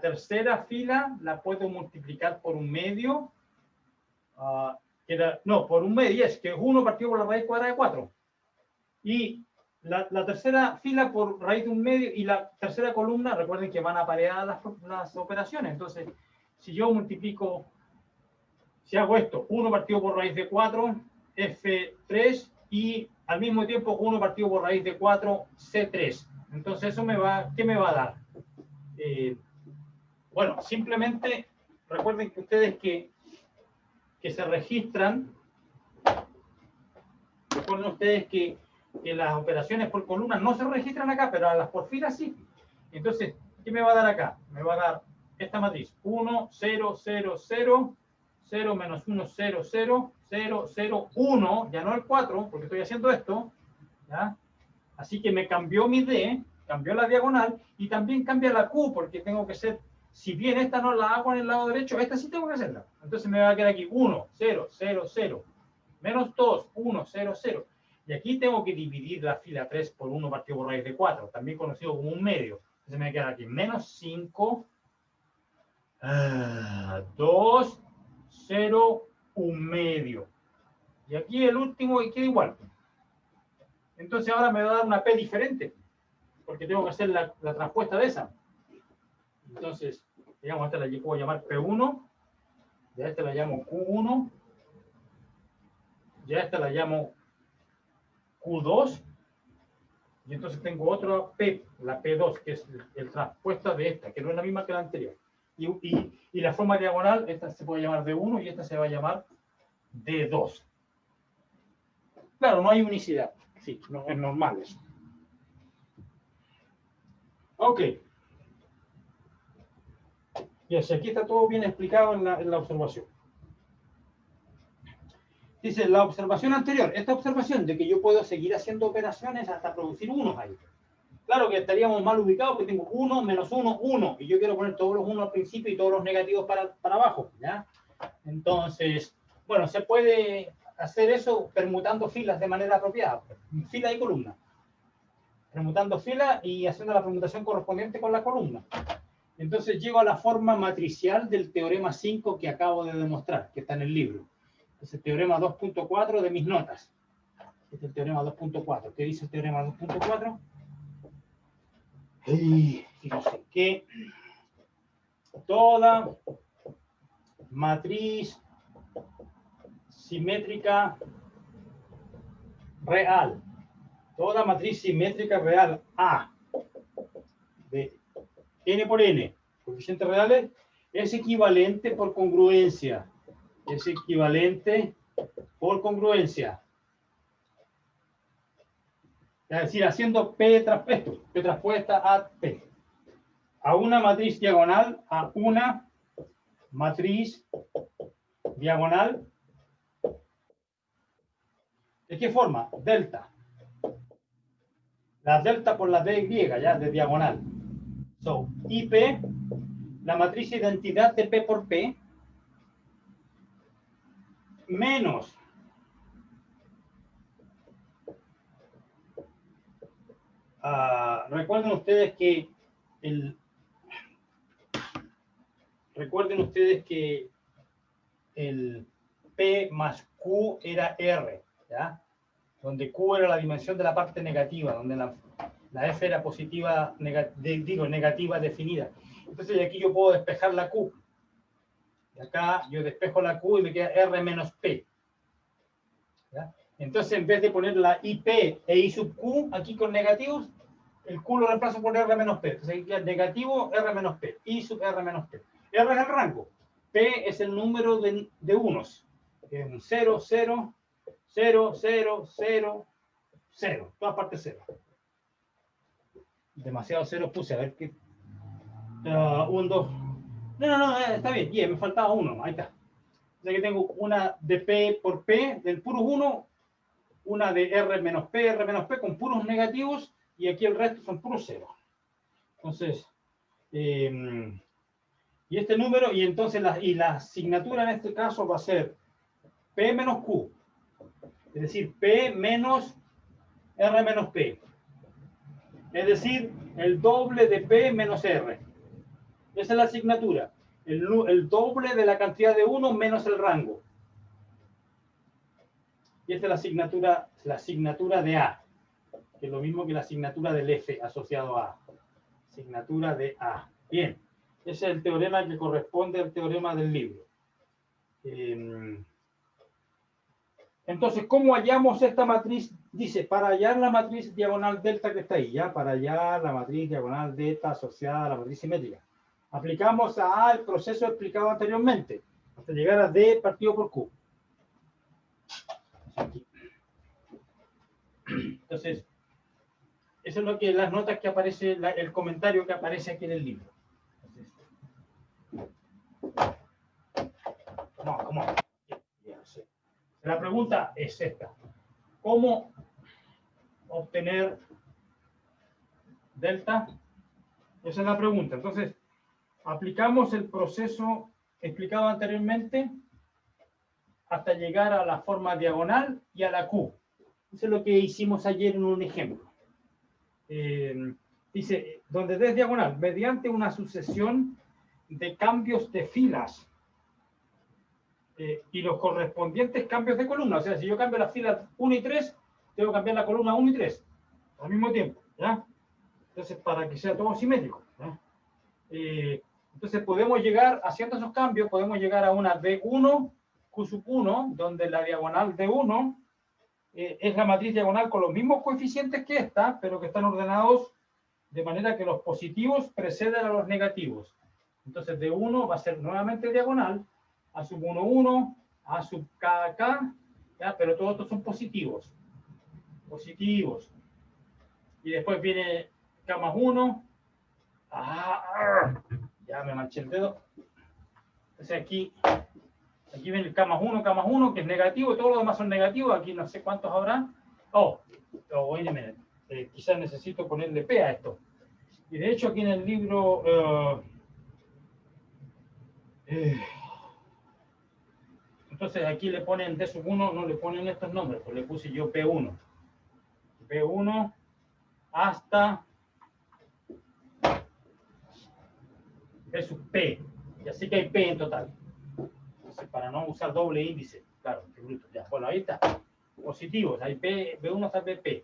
tercera fila la puedo multiplicar por un medio, por un medio, es que 1 partido por la raíz cuadrada de 4. Y La tercera fila por raíz de 1/2 y la tercera columna, recuerden que van apareadas las operaciones. Entonces, si yo multiplico, si hago esto, 1 partido por raíz de 4, F3, y al mismo tiempo 1 partido por raíz de 4, C3. Entonces, eso ¿qué me va a dar? Bueno, simplemente recuerden que ustedes que se registran, recuerden ustedes que las operaciones por columna no se registran acá, pero a las por filas sí. Entonces, ¿qué me va a dar acá? Me va a dar esta matriz: 1, 0, 0, 0, 0, menos 1, 0, 0, 0, 0, 1, ya no el 4, porque estoy haciendo esto, ¿ya? Así que me cambió mi D, cambió la diagonal, y también cambia la Q, porque tengo que ser, si bien esta no la hago en el lado derecho, esta sí tengo que hacerla. Entonces me va a quedar aquí 1, 0, 0, 0, menos 2, 1, 0, 0. Y aquí tengo que dividir la fila 3 por 1 partido por raíz de 4, también conocido como 1/2. Entonces me queda aquí menos 5, 2, 0, 1/2. Y aquí el último queda igual. Entonces ahora me va a dar una P diferente, porque tengo que hacer la transpuesta de esa. Entonces, digamos, esta la puedo llamar P1, ya esta la llamo Q1, ya esta la llamo Q2, y entonces tengo otra P, la P2, que es el transpuesta de esta, que no es la misma que la anterior. Y la forma diagonal, esta se puede llamar D1 y esta se va a llamar D2. Claro, no hay unicidad. Sí, no, es normal eso. Ok. Y así aquí está todo bien explicado en la observación. Dice, la observación anterior, esta observación de que yo puedo seguir haciendo operaciones hasta producir unos ahí. Claro que estaríamos mal ubicados porque tengo 1, menos 1, 1. Y yo quiero poner todos los 1 al principio y todos los negativos para abajo, ¿ya? Entonces, bueno, se puede hacer eso permutando filas de manera apropiada. Fila y columna. Permutando filas y haciendo la permutación correspondiente con la columna. Entonces llego a la forma matricial del teorema 5 que acabo de demostrar, que está en el libro. Es el teorema 2.4 de mis notas. Este es el teorema 2.4. ¿Qué dice el teorema 2.4? Fíjense que toda matriz simétrica real, toda matriz simétrica real A de n por n, coeficientes reales, es equivalente por congruencia. Es equivalente por congruencia. Es decir, haciendo P transpuesta a P. A una matriz diagonal, a una matriz diagonal. ¿De qué forma? Delta. La delta por la D griega, ya, de diagonal. So, IP, la matriz identidad de P por P, menos recuerden ustedes que el P más Q era R, ¿ya? Donde Q era la dimensión de la parte negativa, donde la F era positiva, negativa definida. Entonces aquí yo puedo despejar la Q. Y acá yo despejo la Q y me queda R menos P. ¿Ya? Entonces, en vez de poner la IP e I sub Q aquí con negativos, el Q lo reemplazo por R menos P. Entonces aquí queda negativo R menos P, I sub R menos P. R es el rango, P es el número de unos. 0, 0, 0, 0, 0, 0. Todas partes 0. Demasiado 0 puse, a ver qué. 1, 2. No, está bien. Yeah, me faltaba 1. Ahí está. O sea que tengo una de P por P del puro 1, una de R menos P con puros negativos, y aquí el resto son puros 0. Entonces, y este número, y entonces la asignatura en este caso va a ser P menos Q. Es decir, P menos R menos P. Es decir, el doble de P menos R. Esa es la asignatura. El doble de la cantidad de 1 menos el rango. Y esta es la asignatura de A. que es lo mismo que la asignatura del F asociado a A. Asignatura de A. Bien, ese es el teorema que corresponde al teorema del libro. Entonces, ¿cómo hallamos esta matriz? Dice, para hallar la matriz diagonal delta que está ahí, ¿ya? Para hallar la matriz diagonal delta asociada a la matriz simétrica. Aplicamos a A el proceso explicado anteriormente, hasta llegar a D partido por Q. Aquí. Entonces, eso es lo que las notas que aparece, el comentario que aparece aquí en el libro. ¿Cómo? La pregunta es esta. ¿Cómo obtener delta? Esa es la pregunta. Entonces, aplicamos el proceso explicado anteriormente hasta llegar a la forma diagonal y a la Q. Eso es lo que hicimos ayer en un ejemplo. Dice, donde D es diagonal, mediante una sucesión de cambios de filas y los correspondientes cambios de columna. O sea, si yo cambio las filas 1 y 3, tengo que cambiar la columna 1 y 3 al mismo tiempo, ¿ya? Entonces, para que sea todo simétrico, ¿ya? Entonces, podemos llegar, haciendo esos cambios, podemos llegar a una D1, Q sub 1, donde la diagonal D1 es la matriz diagonal con los mismos coeficientes que esta, pero que están ordenados de manera que los positivos preceden a los negativos. Entonces, D1 va a ser nuevamente diagonal, A sub 1, 1, A sub K, K, ¿ya? Pero todos estos son positivos. Positivos. Y después viene K más 1. Ya me manché el dedo. Entonces aquí viene el K más 1, que es negativo, todos los demás son negativos. Aquí no sé cuántos habrá. Wait a minute. Quizás necesito ponerle P a esto. Y de hecho aquí en el libro... entonces aquí le ponen D sub 1, no le ponen estos nombres, pues le puse yo P1. P1 hasta P sub P. Y así que hay P en total. Entonces, para no usar doble índice. Claro, qué bruto. Ya, bueno, ahí está. Positivos, hay P, B1 hasta BP.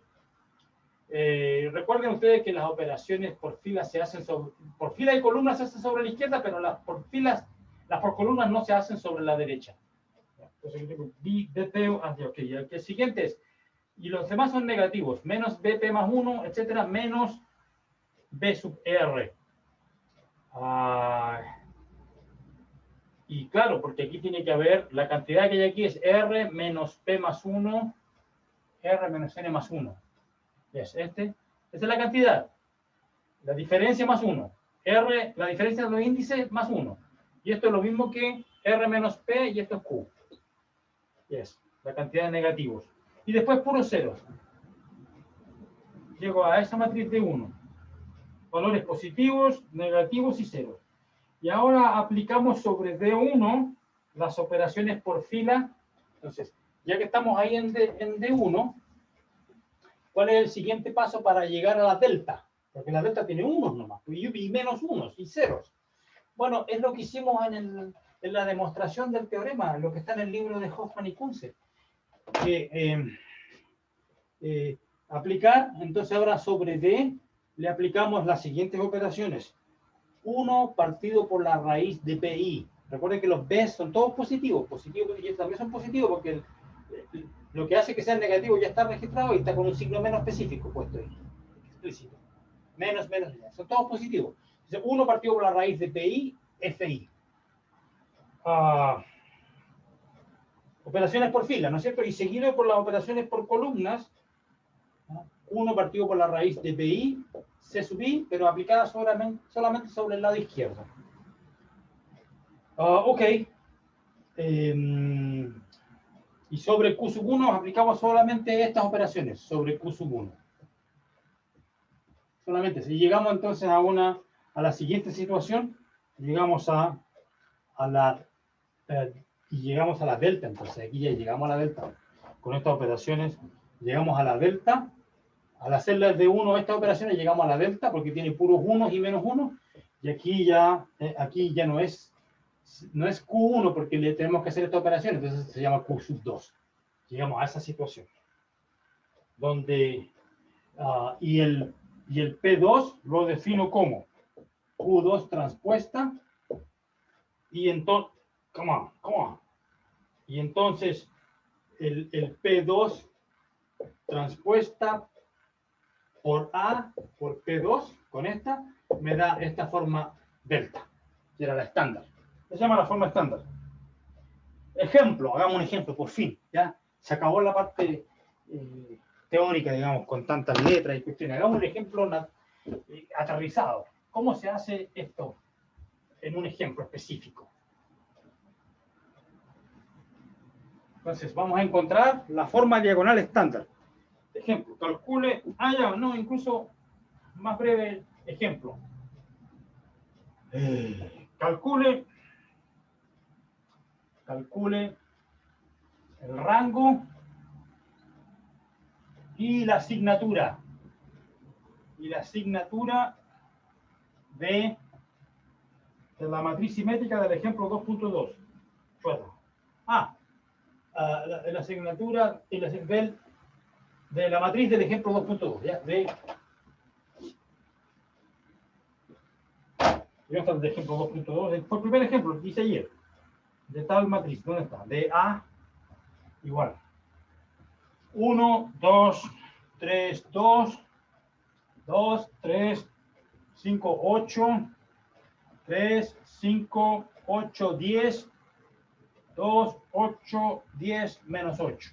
Recuerden ustedes que las operaciones por fila se hacen sobre, por fila y columna se hacen sobre la izquierda, pero las por columnas no se hacen sobre la derecha. Entonces yo tengo BP, ok, el siguiente es, y los demás son negativos, menos BP más 1, etcétera, menos B sub R. Y claro, porque aquí tiene que haber, la cantidad que hay aquí es R menos P más 1, R menos N más 1. Esa es la cantidad. La diferencia más 1. R, la diferencia de los índices más 1. Y esto es lo mismo que R menos P y esto es Q. La cantidad de negativos. Y después puros ceros. Llego a esa matriz de 1. Valores positivos, negativos y ceros. Y ahora aplicamos sobre D1 las operaciones por fila. Entonces, ya que estamos ahí en D1, ¿cuál es el siguiente paso para llegar a la delta? Porque la delta tiene unos nomás, y menos unos, y ceros. Bueno, es lo que hicimos en la demostración del teorema, lo que está en el libro de Hoffman y Kunze. Aplicar, entonces ahora sobre D, le aplicamos las siguientes operaciones. 1 partido por la raíz de PI. Recuerden que los B son todos positivos y también son positivos porque lo que hace que sean negativos ya está registrado y está con un signo menos específico puesto ahí, explícito. Menos, son todos positivos. Entonces, 1 partido por la raíz de PI, FI. Operaciones por fila, ¿no es cierto? Y seguido por las operaciones por columnas, 1 partido por la raíz de PI, C sub I, pero aplicada solamente sobre el lado izquierdo. Ok. Y sobre Q sub 1 aplicamos solamente estas operaciones, sobre Q sub 1. Solamente. Si llegamos entonces a la siguiente situación, llegamos a la delta. Entonces aquí ya llegamos a la delta. Con estas operaciones llegamos a la delta. Al hacerlas de 1 estas operaciones llegamos a la delta porque tiene puros 1 y menos 1. Y aquí ya no es Q1 porque le tenemos que hacer esta operación, entonces se llama Q sub 2. Llegamos a esa situación donde Y el P2 lo defino como Q2 transpuesta. Y entonces, come on. Y entonces el P2 transpuesta por A por P2 con esta me da esta forma delta, que era la estándar. Se llama la forma estándar. Ejemplo, hagamos un ejemplo, por fin. Ya se acabó la parte teórica, digamos, con tantas letras y cuestiones. Hagamos un ejemplo aterrizado. ¿Cómo se hace esto en un ejemplo específico? Entonces, vamos a encontrar la forma diagonal estándar. Ejemplo, calcule, incluso más breve ejemplo. Calcule el rango y la asignatura. De la matriz simétrica del ejemplo 2.2. La asignatura de la matriz del ejemplo 2.2. ¿Ya? De ejemplo 2.2. Fue el primer ejemplo que hice ayer. De tal matriz. ¿Dónde está? De A igual. 1, 2, 3, 2, 2, 3, 5, 8, 3, 5, 8, 10, 2, 8, 10, menos 8.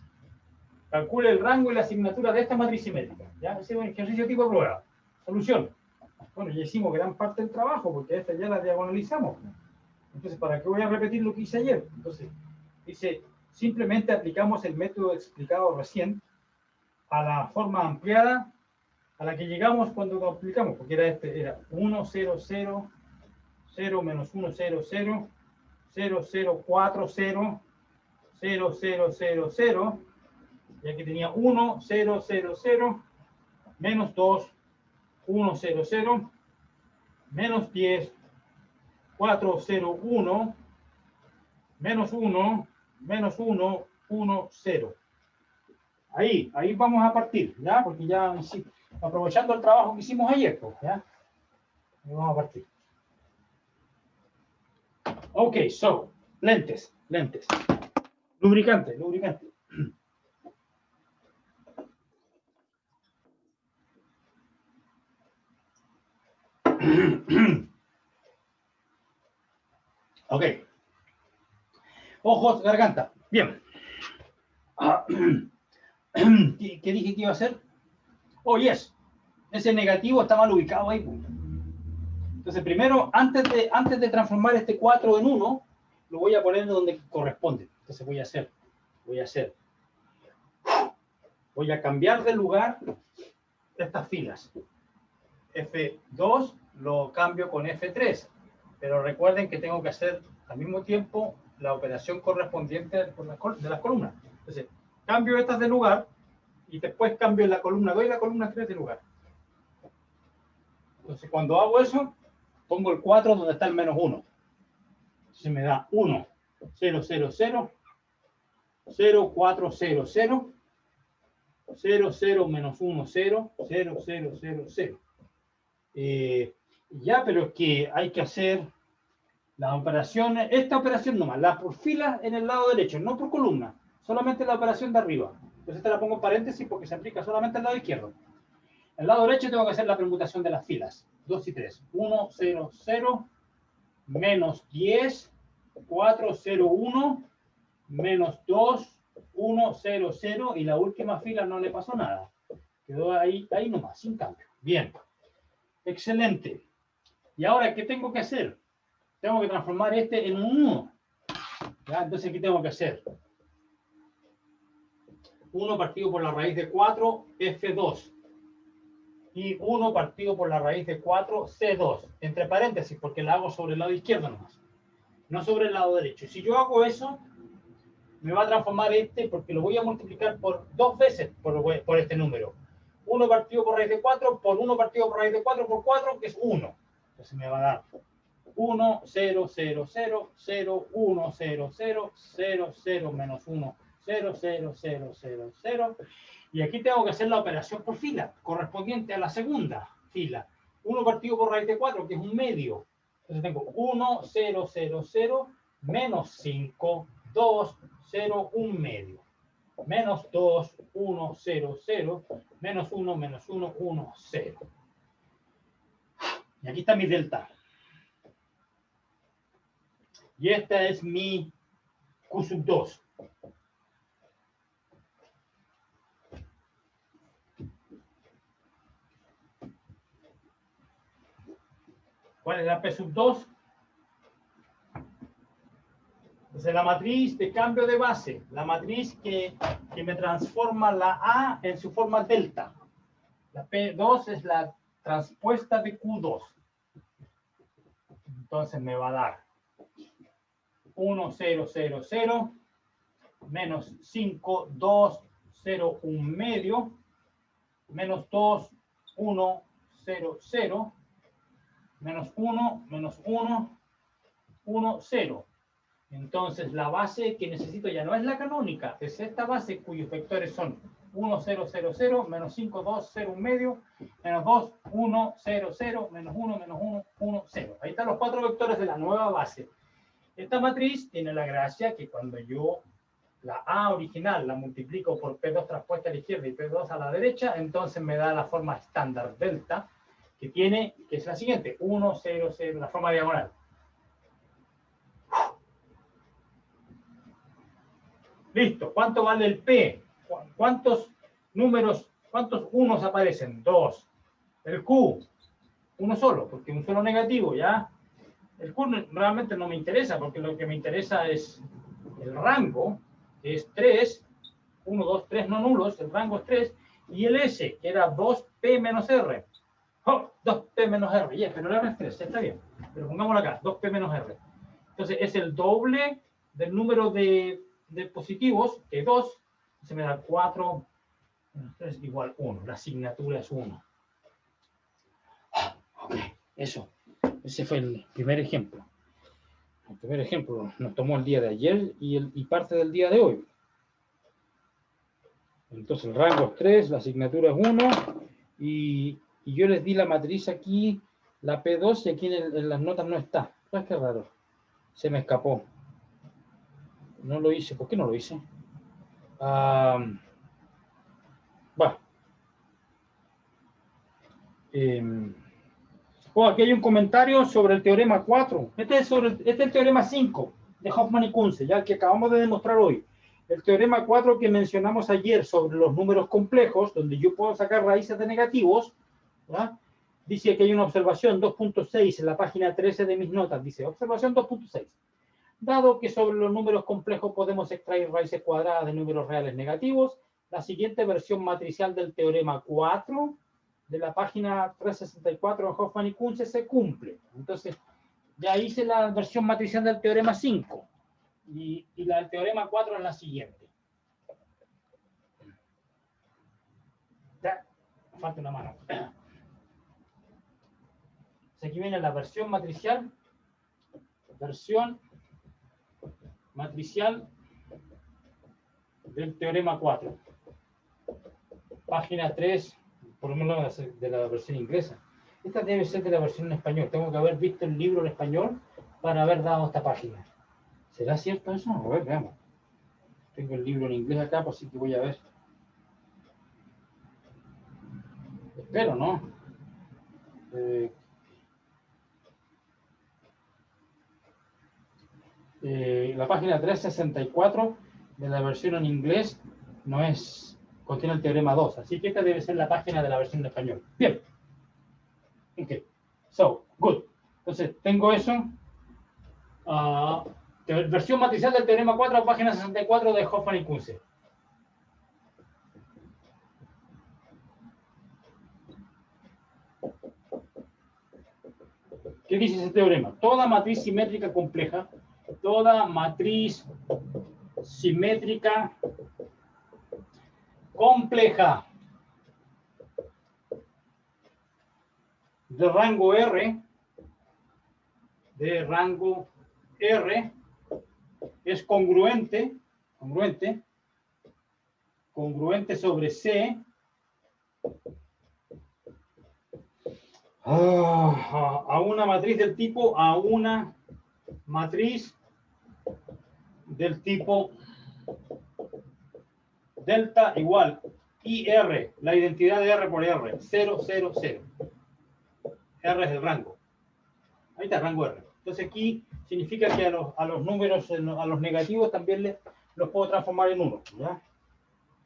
Calcule el rango y la asignatura de esta matriz simétrica. ¿Ya? Ese es un ejercicio tipo de prueba. Solución. Bueno, ya hicimos gran parte del trabajo porque esta ya la diagonalizamos. Entonces, ¿para qué voy a repetir lo que hice ayer? Entonces, dice, simplemente aplicamos el método explicado recién a la forma ampliada a la que llegamos cuando lo aplicamos, porque era 1, 0, 0, 0 menos 1, 0, 0, 0, 0, 4, 0, 0, 0, 0, 0, ya que tenía 1, 0, 0, 0, menos 2, 1, 0, 0, menos 10, 4, 0, 1, menos 1, menos 1, 1, 0. Ahí vamos a partir, ¿ya? Porque ya aprovechando el trabajo que hicimos ayer, ¿ya? Ahí vamos a partir. Ok, so, lentes. Lubricante. Ok. Ojos, garganta. Bien. ¿Qué dije que iba a hacer? Oh, yes. Ese negativo está mal ubicado ahí. Entonces, primero, antes de transformar este 4 en 1, lo voy a poner donde corresponde. Entonces, voy a cambiar de lugar estas filas. F2 lo cambio con F3. Pero recuerden que tengo que hacer al mismo tiempo la operación correspondiente de las columnas. Entonces, cambio estas de lugar y después cambio la columna 2 y la columna 3 de lugar. Entonces, cuando hago eso, pongo el 4 donde está el menos 1. Entonces me da 1, 0, 0, 0, 0, 4, 0, 0, 0, 0, menos 1, 0, 0, 0, 0, 0. Ya, pero es que hay que hacer las operaciones, esta operación nomás, las por filas en el lado derecho, no por columna, solamente la operación de arriba. Entonces esta la pongo en paréntesis porque se aplica solamente al lado izquierdo. Al lado derecho tengo que hacer la permutación de las filas, 2 y 3. 1, 0, 0, menos 10, 4, 0, 1, menos 2, 1, 0, 0, y la última fila no le pasó nada. Quedó ahí nomás, sin cambio. Bien. Excelente. ¿Y ahora qué tengo que hacer? Tengo que transformar este en un 1. ¿Ya? Entonces, ¿qué tengo que hacer? 1 partido por la raíz de 4, F2. Y 1 partido por la raíz de 4, C2. Entre paréntesis, porque la hago sobre el lado izquierdo nomás. No sobre el lado derecho. Si yo hago eso, me va a transformar este, porque lo voy a multiplicar por 2 veces por este número. 1 partido por raíz de 4 por 1 partido por raíz de 4 por 4, que es 1. Entonces me va a dar 1, 0, 0, 0, 0, 1, 0, 0, 0, 0, menos 1, 0, 0, 0, 0, 0, Y aquí tengo que hacer la operación por fila, correspondiente a la segunda fila. 1 partido por raíz de 4, que es un medio. Entonces tengo 1, 0, 0, 0, menos 5, 2, 0, 1 medio. Menos 2, 1, 0, 0, menos 1, menos 1, 1, 0. Y aquí está mi delta. Y esta es mi Q sub 2. ¿Cuál es la P sub 2? Entonces la matriz de cambio de base, la matriz que me transforma la A en su forma delta. La P2 es la transpuesta de Q2. Entonces me va a dar 1, 0, 0, 0, menos 5, 2, 0, 1 medio, menos 2, 1, 0, 0, menos 1, menos 1, 1, 0. Entonces la base que necesito ya no es la canónica, es esta base cuyos vectores son 1, 0, 0, 0, menos 5, 2, 0, 1 medio, menos 2, 1, 0, 0, menos 1, menos 1, 1, 0. Ahí están los 4 vectores de la nueva base. Esta matriz tiene la gracia que cuando yo la A original la multiplico por P2 transpuesta a la izquierda y P2 a la derecha, entonces me da la forma estándar delta, que es la siguiente, 1, 0, 0, la forma diagonal. Listo. ¿Cuánto vale el P? ¿Cuántos números, cuántos unos aparecen? 2. El Q, uno solo, porque un solo negativo, ¿ya? El Q realmente no me interesa, porque lo que me interesa es el rango, que es 3, 1, 2, 3 no nulos, el rango es 3, y el S, que era 2P menos R. Oh, 2P menos R, yeah, pero el R es 3, está bien. Pero pongámoslo acá, 2P menos R. Entonces es el doble del número de positivos, que 2, se me da 4 menos 3 igual 1. La asignatura es 1. Ok, eso. Ese fue el primer ejemplo. El primer ejemplo nos tomó el día de ayer y parte del día de hoy. Entonces el rango es 3, la asignatura es 1 y yo les di la matriz aquí, la P2, y aquí en las notas no está. ¿Sabes qué raro? Se me escapó. No lo hice. ¿Por qué no lo hice? Bueno. Aquí hay un comentario sobre el teorema 4. Este es el teorema 5 de Hoffman y Kunze, ya el que acabamos de demostrar hoy. El teorema 4 que mencionamos ayer sobre los números complejos, donde yo puedo sacar raíces de negativos, ¿verdad? Dice que hay una observación 2.6 en la página 13 de mis notas. Dice, observación 2.6. Dado que sobre los números complejos podemos extraer raíces cuadradas de números reales negativos, la siguiente versión matricial del teorema 4 de la página 364 de Hoffman y Kunze se cumple. Entonces, ya hice la versión matricial del teorema 5 y la del teorema 4 es la siguiente. Ya, falta una mano. Aquí viene la versión matricial del teorema 4. Página 3, por lo menos de la versión inglesa. Esta debe ser de la versión en español. Tengo que haber visto el libro en español para haber dado esta página. ¿Será cierto eso? A ver, veamos. Tengo el libro en inglés acá, pues sí que voy a ver. Espero, ¿no? La página 364 de la versión en inglés contiene el teorema 2, así que esta debe ser la página de la versión en español. Bien. Ok. So, good. Entonces, tengo eso. Versión matricial del teorema 4, página 64 de Hoffman y Kunze. ¿Qué dice ese teorema? Toda matriz simétrica compleja, de rango R, es congruente congruente sobre C a una matriz del tipo, a una matriz del tipo delta igual IR, la identidad de R por R, 0, 0, 0. R es el rango. Ahí está el rango R. Entonces aquí significa que a los números, a los negativos también los puedo transformar en 1. ¿Ya?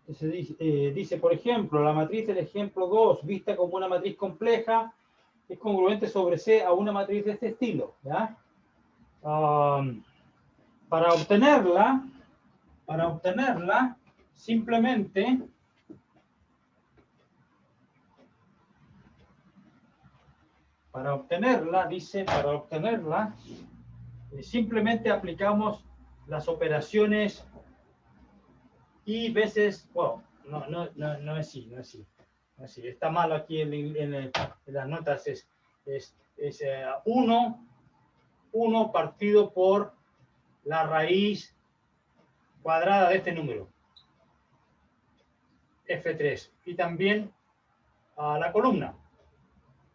Entonces dice, por ejemplo, la matriz del ejemplo 2, vista como una matriz compleja, es congruente sobre C a una matriz de este estilo. ¿Ya? Para obtenerla, simplemente simplemente aplicamos las operaciones y veces, bueno, no es así, está malo aquí en las notas, es 1 partido por la raíz cuadrada de este número, F3, y también la columna.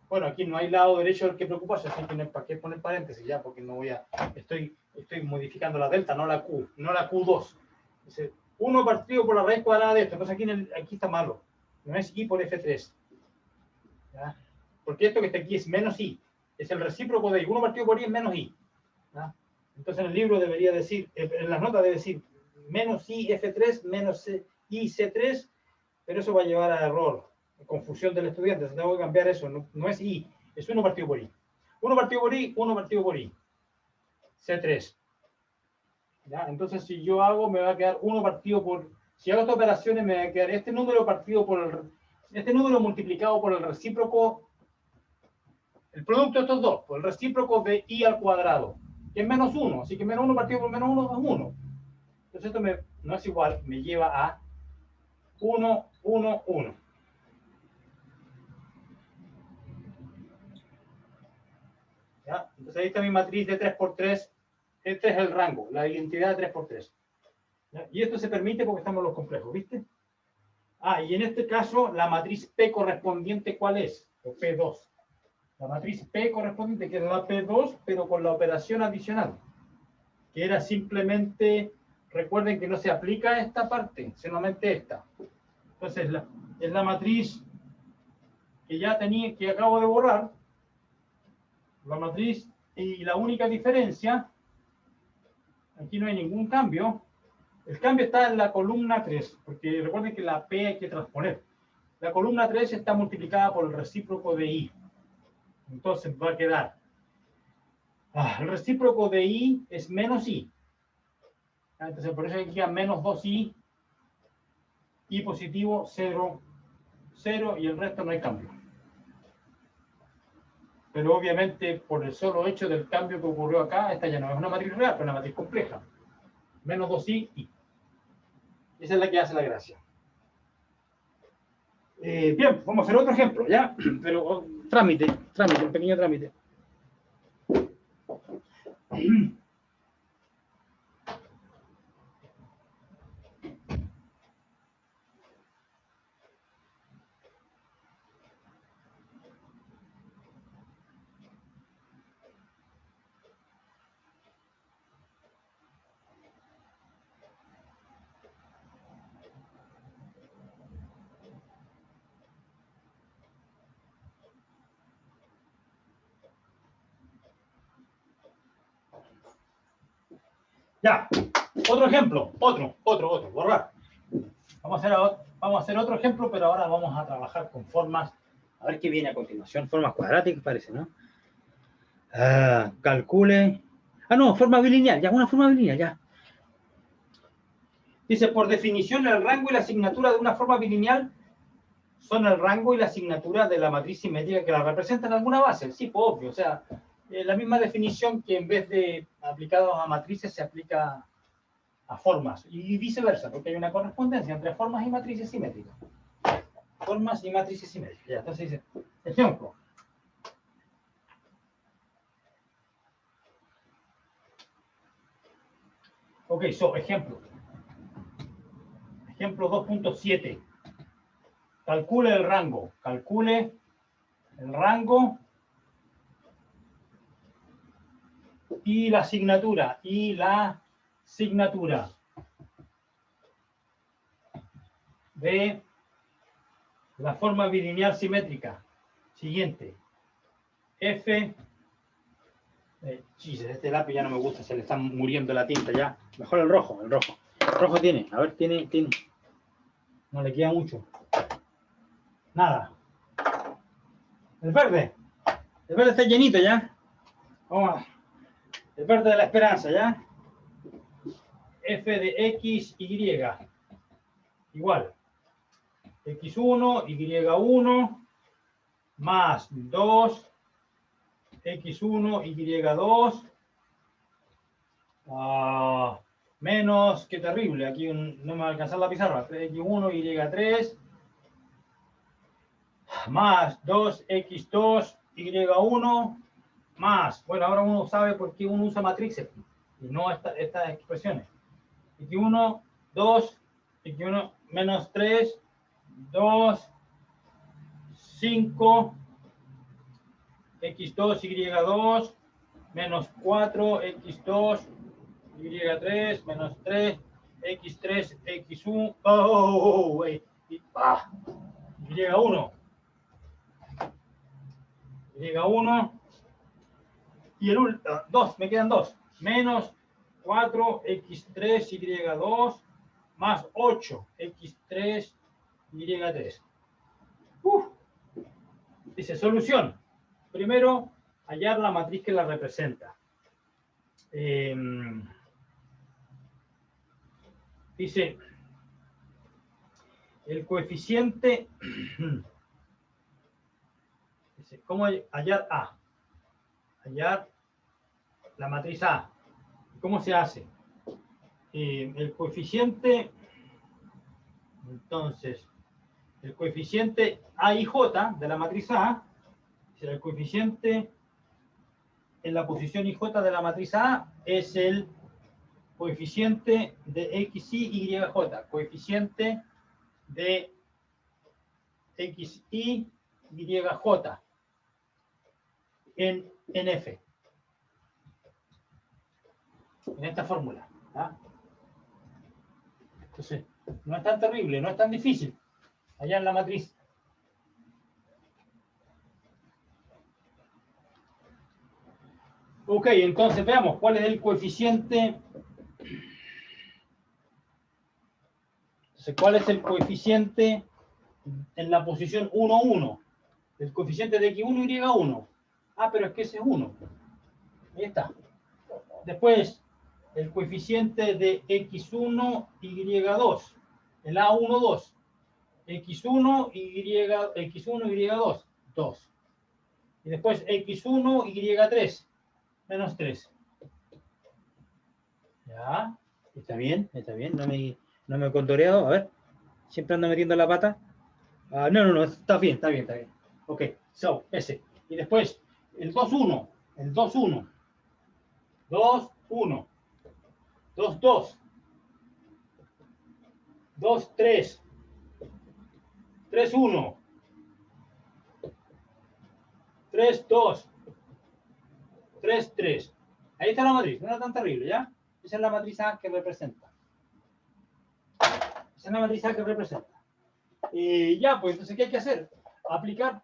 Bueno, aquí no hay lado derecho del que preocuparse, así que no hay para qué poner paréntesis ya, porque no voy a, estoy modificando la delta, no la Q, no la Q2. Dice, 1 partido por la raíz cuadrada de esto, entonces aquí está malo, no es I por F3. ¿Ya? Porque esto que está aquí es menos I, es el recíproco de I, 1 partido por I es menos I. ¿Ya? Entonces en el libro debería decir, en las notas debe decir menos I F3 menos I C3, pero eso va a llevar a error, confusión del estudiante. Tengo que cambiar eso, no es I, es 1 partido por I. 1 partido por I, 1 partido por I. C3. ¿Ya? Entonces si yo hago, me va a quedar 1 partido por, si hago estas operaciones me va a quedar este número partido por este número multiplicado por el recíproco, el producto de estos dos, por el recíproco de I al cuadrado, que es menos 1, así que menos 1 partido por menos 1 es 1. Entonces esto no es igual, me lleva a 1, 1, 1. ¿Ya? Entonces ahí está mi matriz de 3 por 3. Este es el rango, la identidad de 3 por 3. ¿Ya? Y esto se permite porque estamos en los complejos, ¿viste? Y en este caso, la matriz P correspondiente, ¿cuál es? O P2. La matriz P correspondiente, que es la P2, pero con la operación adicional, que era simplemente, recuerden que no se aplica esta parte, solamente esta. Entonces, es la matriz que ya tenía, que acabo de borrar, la matriz, y la única diferencia, aquí no hay ningún cambio, el cambio está en la columna 3, porque recuerden que la P hay que transponer. La columna 3 está multiplicada por el recíproco de I. Entonces va a quedar, el recíproco de I es menos I. Entonces por eso aquí queda menos 2I, I positivo, 0, 0, y el resto no hay cambio. Pero obviamente por el solo hecho del cambio que ocurrió acá, esta ya no es una matriz real, pero una matriz compleja. Menos 2I, I. Esa es la que hace la gracia. Bien, vamos a hacer otro ejemplo, ¿ya? Pero trámite, un pequeño trámite. Ya, otro ejemplo, otro, borrar. Vamos a hacer otro ejemplo, pero ahora vamos a trabajar con formas. A ver qué viene a continuación. Formas cuadráticas, parece, ¿no? Calcule. No, forma bilineal, ya, una forma bilineal, ya. Dice, por definición, el rango y la asignatura de una forma bilineal son el rango y la asignatura de la matriz simétrica que la representa en alguna base. Sí, pues obvio, o sea, la misma definición que en vez de aplicados a matrices se aplica a formas, y viceversa, porque hay una correspondencia entre formas y matrices simétricas. Formas y matrices simétricas. Ya, entonces dice, ejemplo. Ok, ejemplo. Ejemplo 2.7. Calcule el rango. Calcule el rango y la asignatura. Y la asignatura de la forma bilineal simétrica. Siguiente. F. Chis, este lápiz ya no me gusta, se le está muriendo la tinta ya. Mejor el rojo, el rojo. El rojo tiene, a ver, tiene. No le queda mucho. Nada. El verde. El verde está llenito ya. Vamos a... El verde de la esperanza ya. F de X, Y. Igual. X1, Y1, más 2, X1, Y2, menos, qué terrible, aquí no me va a alcanzar la pizarra, X1, Y3, más 2X2, Y1, más, bueno, ahora uno sabe por qué uno usa matrices y no estas expresiones. X1, 2, X1, menos 3, 2, 5, X2, Y2, menos 4, X2, Y3, menos 3, X3, X1, Y1, Y1, y el 2, me quedan 2, menos 4, X3, Y2, más 8, X3, Y3. Dice, solución. Primero, hallar la matriz que la representa. Dice, el coeficiente, dice, ¿cómo hallar A? Hallar la matriz A. ¿Cómo se hace? El coeficiente, entonces, el coeficiente A y J de la matriz A, dice, el coeficiente en la posición IJ de la matriz A es el coeficiente de XI, YJ, coeficiente de XI, YJ en F. En esta fórmula. ¿Ah? Entonces, no es tan terrible, no es tan difícil. Allá en la matriz. Ok, entonces veamos cuál es el coeficiente. Entonces, ¿cuál es el coeficiente en la posición 1, 1? El coeficiente de X1 y Y1. Ah, pero es que ese es 1. Ahí está. Después, el coeficiente de X1 y Y2. El A1, 2. X1 y Y2. 2. Y después X1 y Y3. Menos 3. Ya. Está bien, está bien. No me he contoreado. A ver. Siempre ando metiendo la pata. No. Está bien, está bien, está bien. Ok. So, ese. Y después, el 2, 1. El 2, 1. 2, 1. 2, 2. 2, 3. 3, 1. 3, 2. 3, 3. Ahí está la matriz. No era tan terrible, ¿ya? Esa es la matriz A que representa. Esa es la matriz A que representa. Y ya, pues entonces, ¿qué hay que hacer? Aplicar,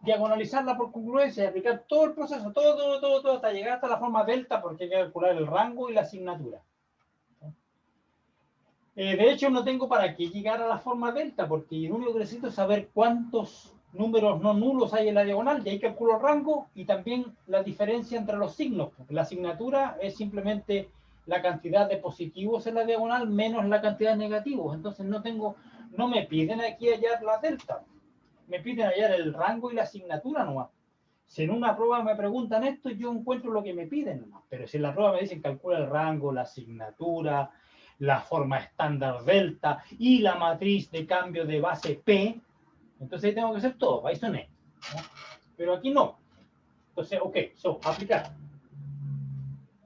diagonalizarla por congruencia y aplicar todo el proceso, todo, hasta llegar hasta la forma delta, porque hay que calcular el rango y la asignatura. De hecho, no tengo para qué llegar a la forma delta, porque lo único que necesito es saber cuántos números no nulos hay en la diagonal, y ahí calculo el rango y también la diferencia entre los signos. La asignatura es simplemente la cantidad de positivos en la diagonal menos la cantidad de negativos. Entonces no me piden aquí hallar la delta, me piden hallar el rango y la asignatura nomás. Si en una prueba me preguntan esto, yo encuentro lo que me piden nomás. Pero si en la prueba me dicen calcula el rango, la asignatura, la forma estándar delta y la matriz de cambio de base P, entonces ahí tengo que hacer todo, Python, ¿no? Pero aquí no. Entonces, ok, aplicar.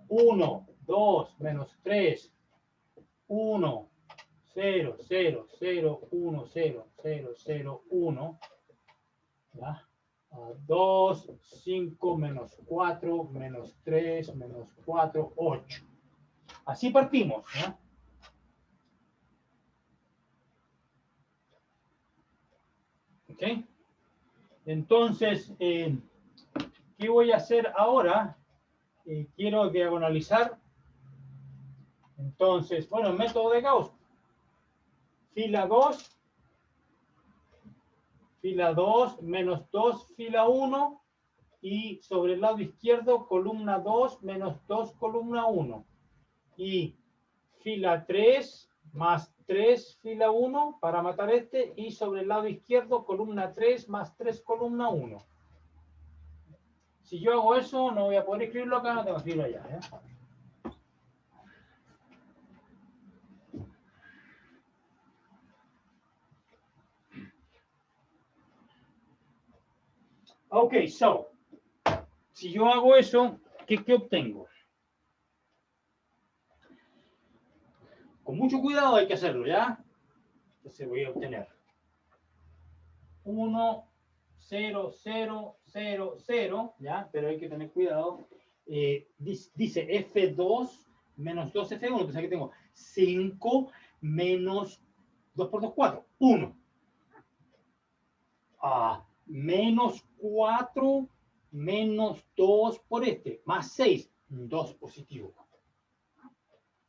1, 2, menos 3, 1, 0, 0, 0, 1, 0, 0, 0, 1. ¿Ya? 2, 5, menos 4, menos 3, menos 4, 8. Así partimos. ¿Ya? ¿Ok? Entonces, ¿qué voy a hacer ahora? Quiero diagonalizar. Entonces, bueno, el método de Gauss. Fila 2, menos 2, fila 1. Y sobre el lado izquierdo, columna 2, menos 2, columna 1. Y fila 3, más 3, fila 1, para matar este. Y sobre el lado izquierdo, columna 3, más 3, columna 1. Si yo hago eso, no voy a poder escribirlo acá, no tengo que escribirlo allá. Ok, so, si yo hago eso, ¿qué obtengo? Con mucho cuidado hay que hacerlo, ¿ya? Entonces voy a obtener 1, 0, 0, 0, 0, ¿ya? Pero hay que tener cuidado. Dice F2 menos 2F1, entonces aquí tengo 5 menos 2 por 2, 4, 1. Menos 4 menos 2 por este, más 6, 2 positivo.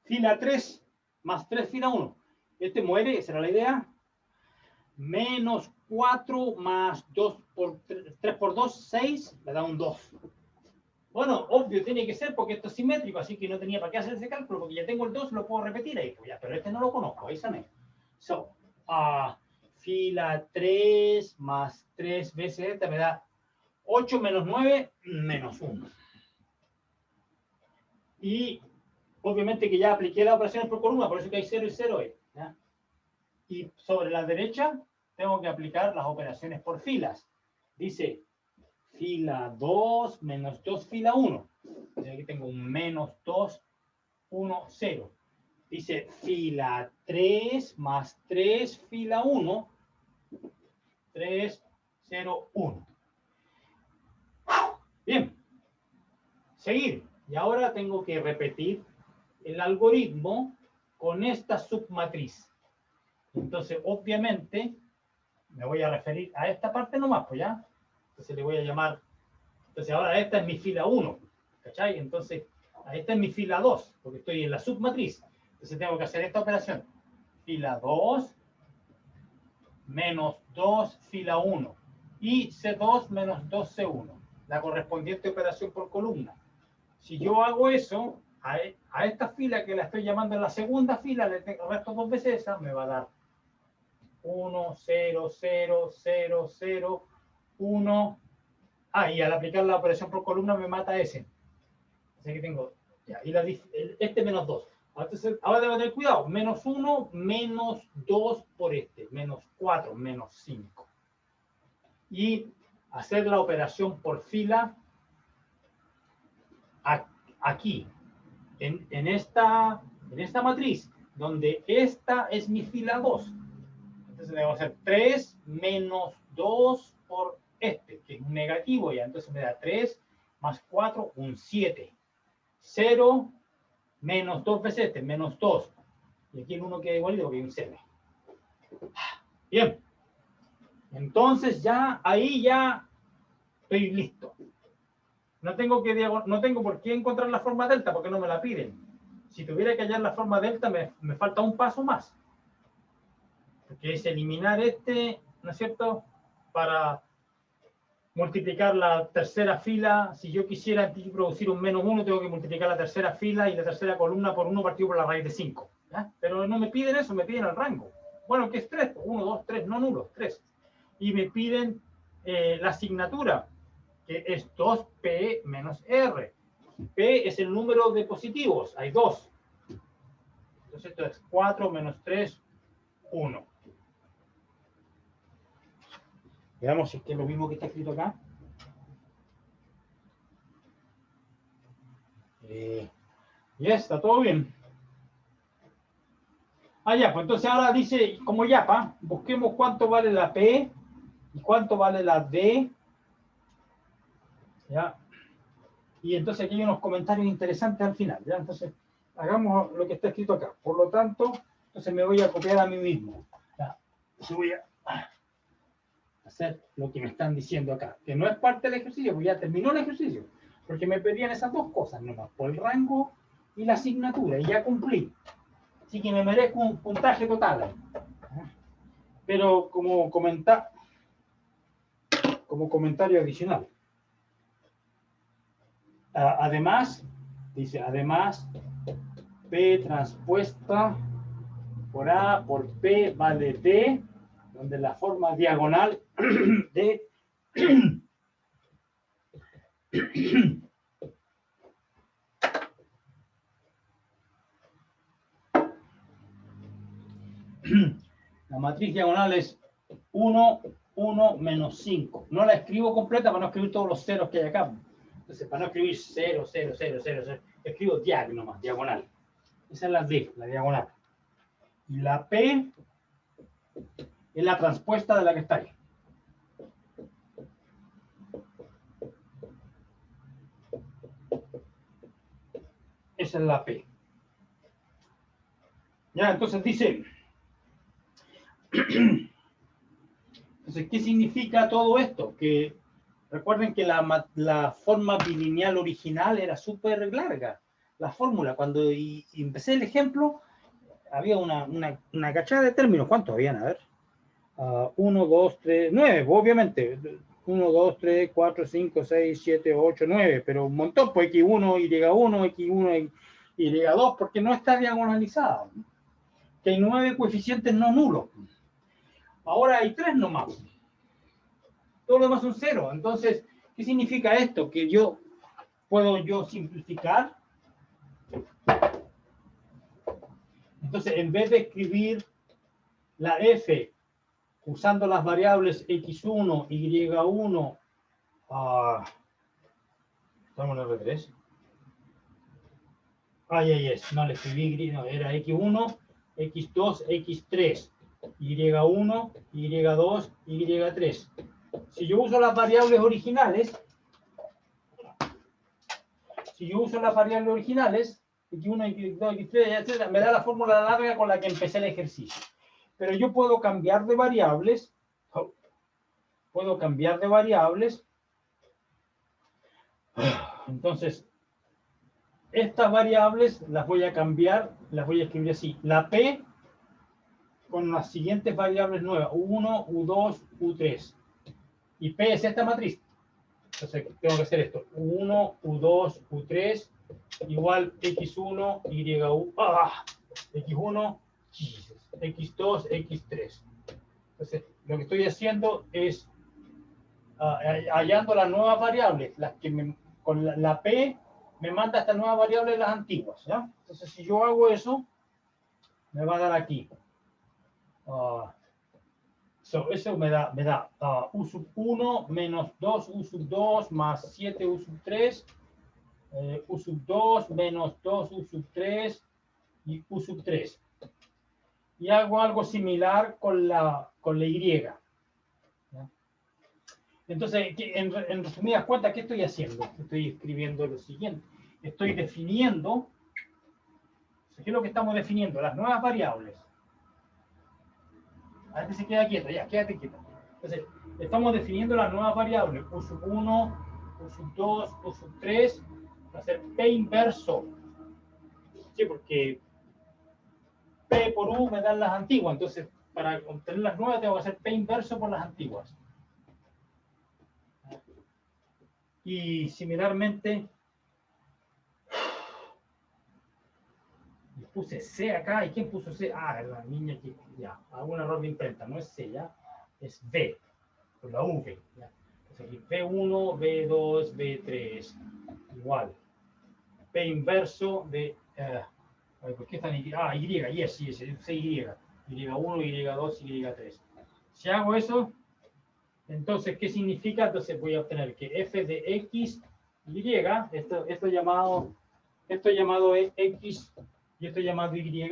Fila 3, más 3, fila 1. Este muere, esa era la idea. Menos 4 más 2 por 3 por 2, 6, le da un 2. Bueno, obvio tiene que ser porque esto es simétrico, así que no tenía para qué hacer ese cálculo, porque ya tengo el 2, lo puedo repetir ahí. Pues ya, pero este no lo conozco, ahí sané. So, fila 3 más 3 veces esta me da 8 menos 9 menos 1. Y obviamente que ya apliqué las operaciones por columna, por eso que hay 0 y 0 ahí. ¿Ya? Y sobre la derecha tengo que aplicar las operaciones por filas. Dice fila 2 menos 2 fila 1. Entonces aquí tengo un menos 2, 1, 0. Dice fila 3 más 3 fila 1, 3, 0, 1. Bien. Seguir. Y ahora tengo que repetir el algoritmo con esta submatriz. Entonces, obviamente, me voy a referir a esta parte nomás, pues ya. Entonces le voy a llamar, entonces ahora esta es mi fila 1, ¿cachai? Entonces, esta es mi fila 2, porque estoy en la submatriz. Entonces tengo que hacer esta operación. Fila 2, menos 2, fila 1. Y C2 menos 2C1, la correspondiente operación por columna. Si yo hago eso, a esta fila que la estoy llamando en la segunda fila, le resto 2 veces esa, me va a dar 1, 0, 0, 0, 0, 1. Y al aplicar la operación por columna me mata ese. Así que tengo, ya, y este menos 2. Entonces, ahora debo tener cuidado. Menos 1, menos 2 por este. Menos 4, menos 5. Y hacer la operación por fila aquí. En esta matriz, donde esta es mi fila 2. Entonces debo hacer 3 menos 2 por este, que es un negativo ya. Entonces me da 3 más 4, un 7. 0 menos 2 veces este, menos 2. Y aquí el 1 queda igual porque hay un 0. Bien. Entonces ya, ahí ya estoy listo. No tengo por qué encontrar la forma delta porque no me la piden. Si tuviera que hallar la forma delta, me falta un paso más. Que es eliminar este, ¿no es cierto? Para multiplicar la tercera fila. Si yo quisiera producir un menos 1, tengo que multiplicar la tercera fila y la tercera columna por 1 partido por la raíz de 5. ¿Ya? Pero no me piden eso, me piden el rango. Bueno, ¿qué es 3? 1, 2, 3, no nulos, 3. Y me piden la asignatura, que es 2P menos R. P es el número de positivos, hay 2. Entonces esto es 4 menos 3, 1. Veamos si es que es lo mismo que está escrito acá. Ya está todo bien. Ah, ya, pues entonces ahora dice, como yapa, busquemos cuánto vale la P y cuánto vale la D. ¿Ya? Y entonces aquí hay unos comentarios interesantes al final, ¿ya? Entonces, hagamos lo que está escrito acá. Por lo tanto, entonces me voy a copiar a mí mismo. ¿Ya? Entonces voy a hacer lo que me están diciendo acá, que no es parte del ejercicio, porque ya terminó el ejercicio, porque me pedían esas dos cosas nomás, por el rango y la asignatura, y ya cumplí. Así que me merezco un puntaje total. Pero como comentario adicional. Además, dice, además, P transpuesta por A por P vale D, donde la forma diagonal de la matriz diagonal es 1, 1 menos 5. No la escribo completa para no escribir todos los ceros que hay acá. Entonces, para no escribir 0, 0, 0, 0, 0, escribo nomás, diagonal. Esa es la D, la diagonal. Y la P es la transpuesta de la que está ahí. Esa es la P. Ya, entonces dice... Entonces, ¿qué significa todo esto? Que recuerden que la forma bilineal original era súper larga. La fórmula, cuando empecé el ejemplo, había una cachada de términos. ¿Cuántos habían? A ver. 1, 2, 3, 9, obviamente. 1, 2, 3, 4, 5, 6, 7, 8, 9. Pero un montón, pues X1, Y1, X1, Y2, porque no está diagonalizada. Que hay 9 coeficientes no nulos. Ahora hay 3 nomás. Todo lo demás son 0. Entonces, ¿qué significa esto? Que puedo simplificar. Entonces, en vez de escribir la F usando las variables X1, Y1, estamos en R3. Ahí es, no le escribí, no, era X1, X2, X3, Y1, Y2, Y3. Si yo uso las variables originales, X1, X2, X3, etc., me da la fórmula larga con la que empecé el ejercicio. Pero yo puedo cambiar de variables. Entonces, estas variables las voy a cambiar, las voy a escribir así. La P con las siguientes variables nuevas, U1, U2, U3. Y P es esta matriz. Entonces, tengo que hacer esto. U1, U2, U3, igual X1, X1, X2, X3. Entonces, lo que estoy haciendo es hallando las nuevas variables, las que con la P me manda estas nuevas variables las antiguas, ¿ya? Entonces, si yo hago eso, me va a dar aquí. Eso me da U sub 1 menos 2 U sub 2 más 7 U sub 3, U sub 2 menos 2 U sub 3 y U sub 3. Y hago algo similar con la Y. ¿Ya? Entonces, en resumidas cuentas, ¿qué estoy haciendo? Estoy escribiendo lo siguiente. Estoy definiendo, ¿qué es lo que estamos definiendo? Las nuevas variables. A ver si se queda quieto, ya, quédate quieto. Entonces, estamos definiendo las nuevas variables. U sub 1, U sub 2, U sub 3. Va a ser P inverso. Sí, porque P por U me dan las antiguas. Entonces, para obtener las nuevas, tengo que hacer P inverso por las antiguas. Y similarmente, puse C acá. ¿Y quién puso C? La niña que ya, hago un error de imprenta. No es C, ya, es V, por la V. Ya. Entonces aquí V1, V2, V3, igual. P inverso de. ¿Por qué están Y? Y, sí, es Y. Y1, Y2, Y3. Si hago eso, entonces, ¿qué significa? Entonces voy a obtener que f de x, y, esto llamado x y esto llamado y,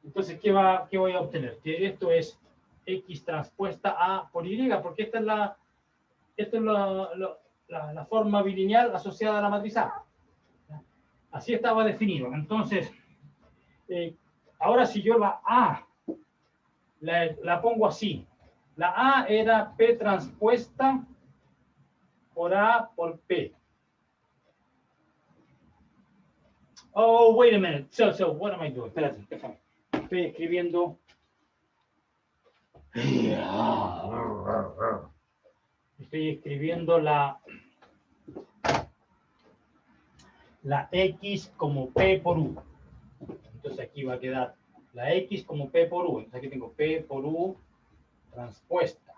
Entonces, ¿qué voy a obtener? Que esto es X transpuesta A por Y, porque esta es la forma bilineal asociada a la matriz A. Así estaba definido. Entonces, ahora si yo la A la pongo así. La A era P transpuesta por A por P. Oh, wait a minute. So, what am I doing? Espérate, déjame. Estoy escribiendo. Estoy escribiendo la X como P por U. Entonces aquí va a quedar la X como P por U. Entonces aquí tengo P por U transpuesta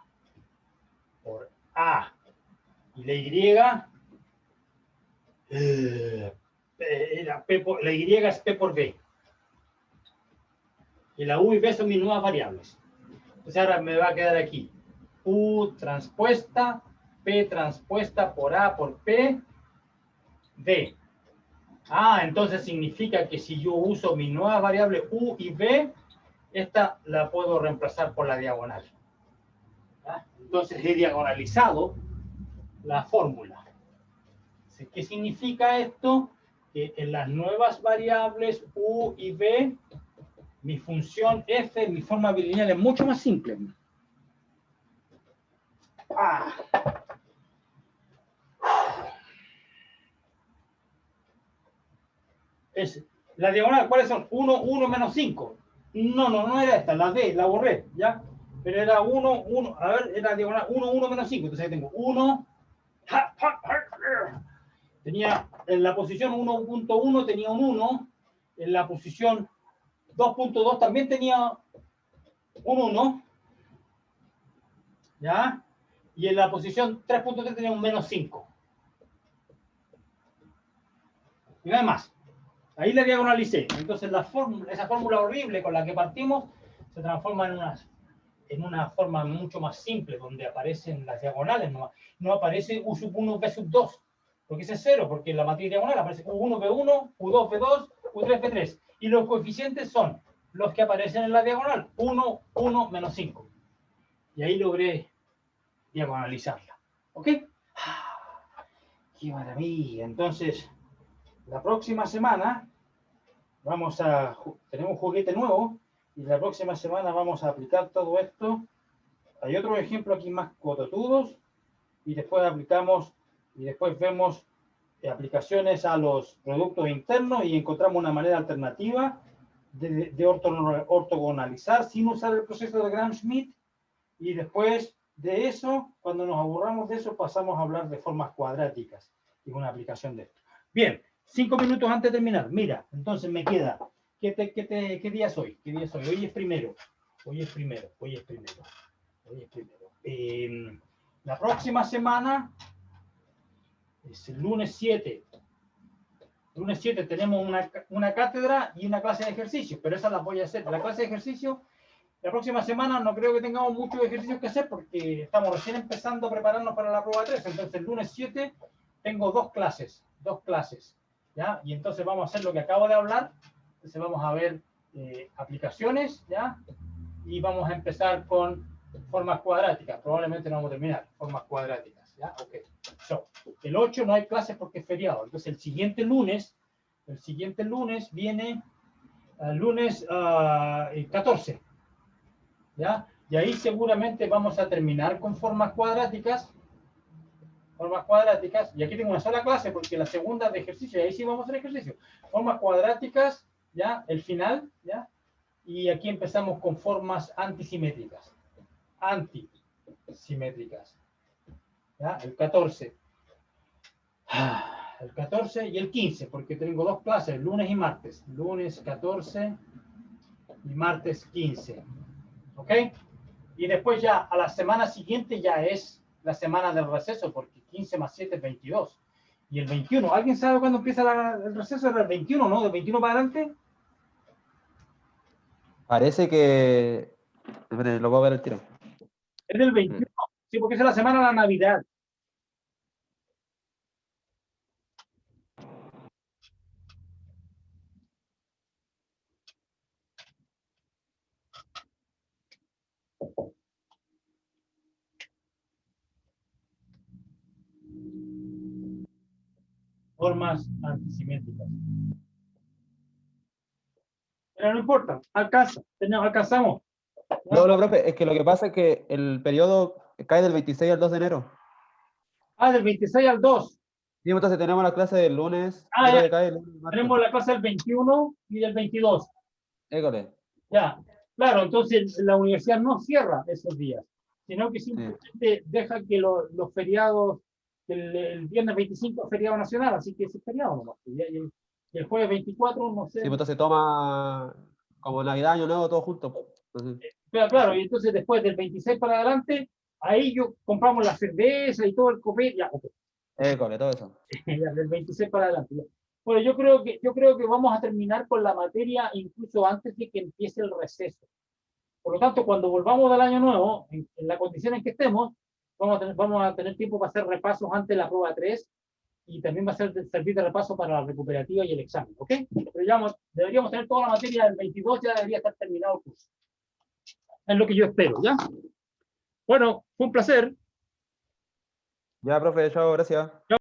por A. Y la Y, la Y es P por B. Y la U y B son mis nuevas variables. Entonces ahora me va a quedar aquí U transpuesta, P transpuesta por A por P, B. Entonces significa que si yo uso mis nuevas variables U y B, esta la puedo reemplazar por la diagonal. Entonces he diagonalizado la fórmula. ¿Qué significa esto? Que en las nuevas variables U y B, mi función f, mi forma bilineal es mucho más simple. Es la diagonal, ¿cuáles son? 1, 1 menos 5. No era esta, la D, la borré, ¿ya? Pero era 1, 1, a ver, era diagonal 1, 1 menos 5. Entonces ahí tengo 1. Tenía en la posición 1.1 tenía un 1. En la posición 2.2 también tenía un 1. ¿Ya? Y en la posición 3.3 tenía un menos 5. Y nada más. Ahí la diagonalicé. Entonces esa fórmula horrible con la que partimos se transforma en una forma mucho más simple, donde aparecen las diagonales. No aparece U sub 1, B sub 2. Porque ese es 0, porque en la matriz diagonal aparece U1, B1, U2, B2, U3, B3. Y los coeficientes son los que aparecen en la diagonal. 1, 1, menos 5. Y ahí logré diagonalizarla. ¿Ok? ¡Qué maravilla! Entonces, la próxima semana tenemos un juguete nuevo y la próxima semana vamos a aplicar todo esto. Hay otro ejemplo aquí más cototudos y después vemos aplicaciones a los productos internos y encontramos una manera alternativa de ortogonalizar sin usar el proceso de Gram-Schmidt. Y después de eso, cuando nos aburramos de eso, pasamos a hablar de formas cuadráticas y una aplicación de esto. Bien, 5 minutos antes de terminar. Mira, entonces me queda. ¿Qué día es hoy? ¿Qué día es hoy? Hoy es primero. La próxima semana es el lunes 7. Lunes 7 tenemos una cátedra y una clase de ejercicio, pero esas las voy a hacer. La clase de ejercicio, la próxima semana no creo que tengamos muchos ejercicios que hacer porque estamos recién empezando a prepararnos para la prueba 3. Entonces el lunes 7 tengo dos clases, ¿ya? Y entonces vamos a hacer lo que acabo de hablar. Entonces vamos a ver aplicaciones, ¿ya? Y vamos a empezar con formas cuadráticas. Probablemente no vamos a terminar, formas cuadráticas, ¿ya? Ok. So, el 8 no hay clases porque es feriado. Entonces el siguiente lunes viene el lunes 14, ¿ya? Y ahí seguramente vamos a terminar con formas cuadráticas. Y aquí tengo una sola clase porque la segunda de ejercicio, y ahí sí vamos a hacer ejercicio. Formas cuadráticas, ¿ya? El final, ¿ya? Y aquí empezamos con formas antisimétricas. ¿Ya? El 14. El 14 y el 15, porque tengo dos clases, lunes y martes. Lunes 14 y martes 15. ¿Ok? Y después ya a la semana siguiente ya es la semana del receso, porque 15 más 7 es 22. Y el 21, ¿alguien sabe cuándo empieza el receso? Era el 21, ¿no? ¿De 21 para adelante? Parece que... Lo puedo ver el tiro. Es del 21. Sí, porque es la semana de la Navidad. formas antisimétricas. Pero no importa, alcanzamos. No, profe, es que lo que pasa es que el periodo cae del 26 al 2 de enero. Del 26 al 2. Sí, entonces tenemos la clase del lunes, Ya. creo que cae el lunes, martes. Tenemos la clase del 21 y del 22. École. Ya, claro, entonces la universidad no cierra esos días, sino que simplemente deja que los feriados, el viernes 25 es feriado nacional, así que es feriado nomás. Y el jueves 24, no sé. Sí, entonces toma como Navidad, Año Nuevo, todo junto. Entonces, Pero claro, y entonces después del 26 para adelante, ahí compramos la cerveza y todo el copete, ya, okay. école, todo eso. Ya, del 26 para adelante. Ya. Bueno, yo creo que vamos a terminar con la materia incluso antes de que empiece el receso. Por lo tanto, cuando volvamos del año nuevo, en la condición en que estemos, vamos a tener tiempo para hacer repasos antes de la prueba 3 y también va a servir de repaso para la recuperativa y el examen, ¿ok? Pero ya deberíamos tener toda la materia del 22, ya debería estar terminado el curso. Es lo que yo espero, ¿ya? Bueno, fue un placer. Ya, profe, chao, gracias.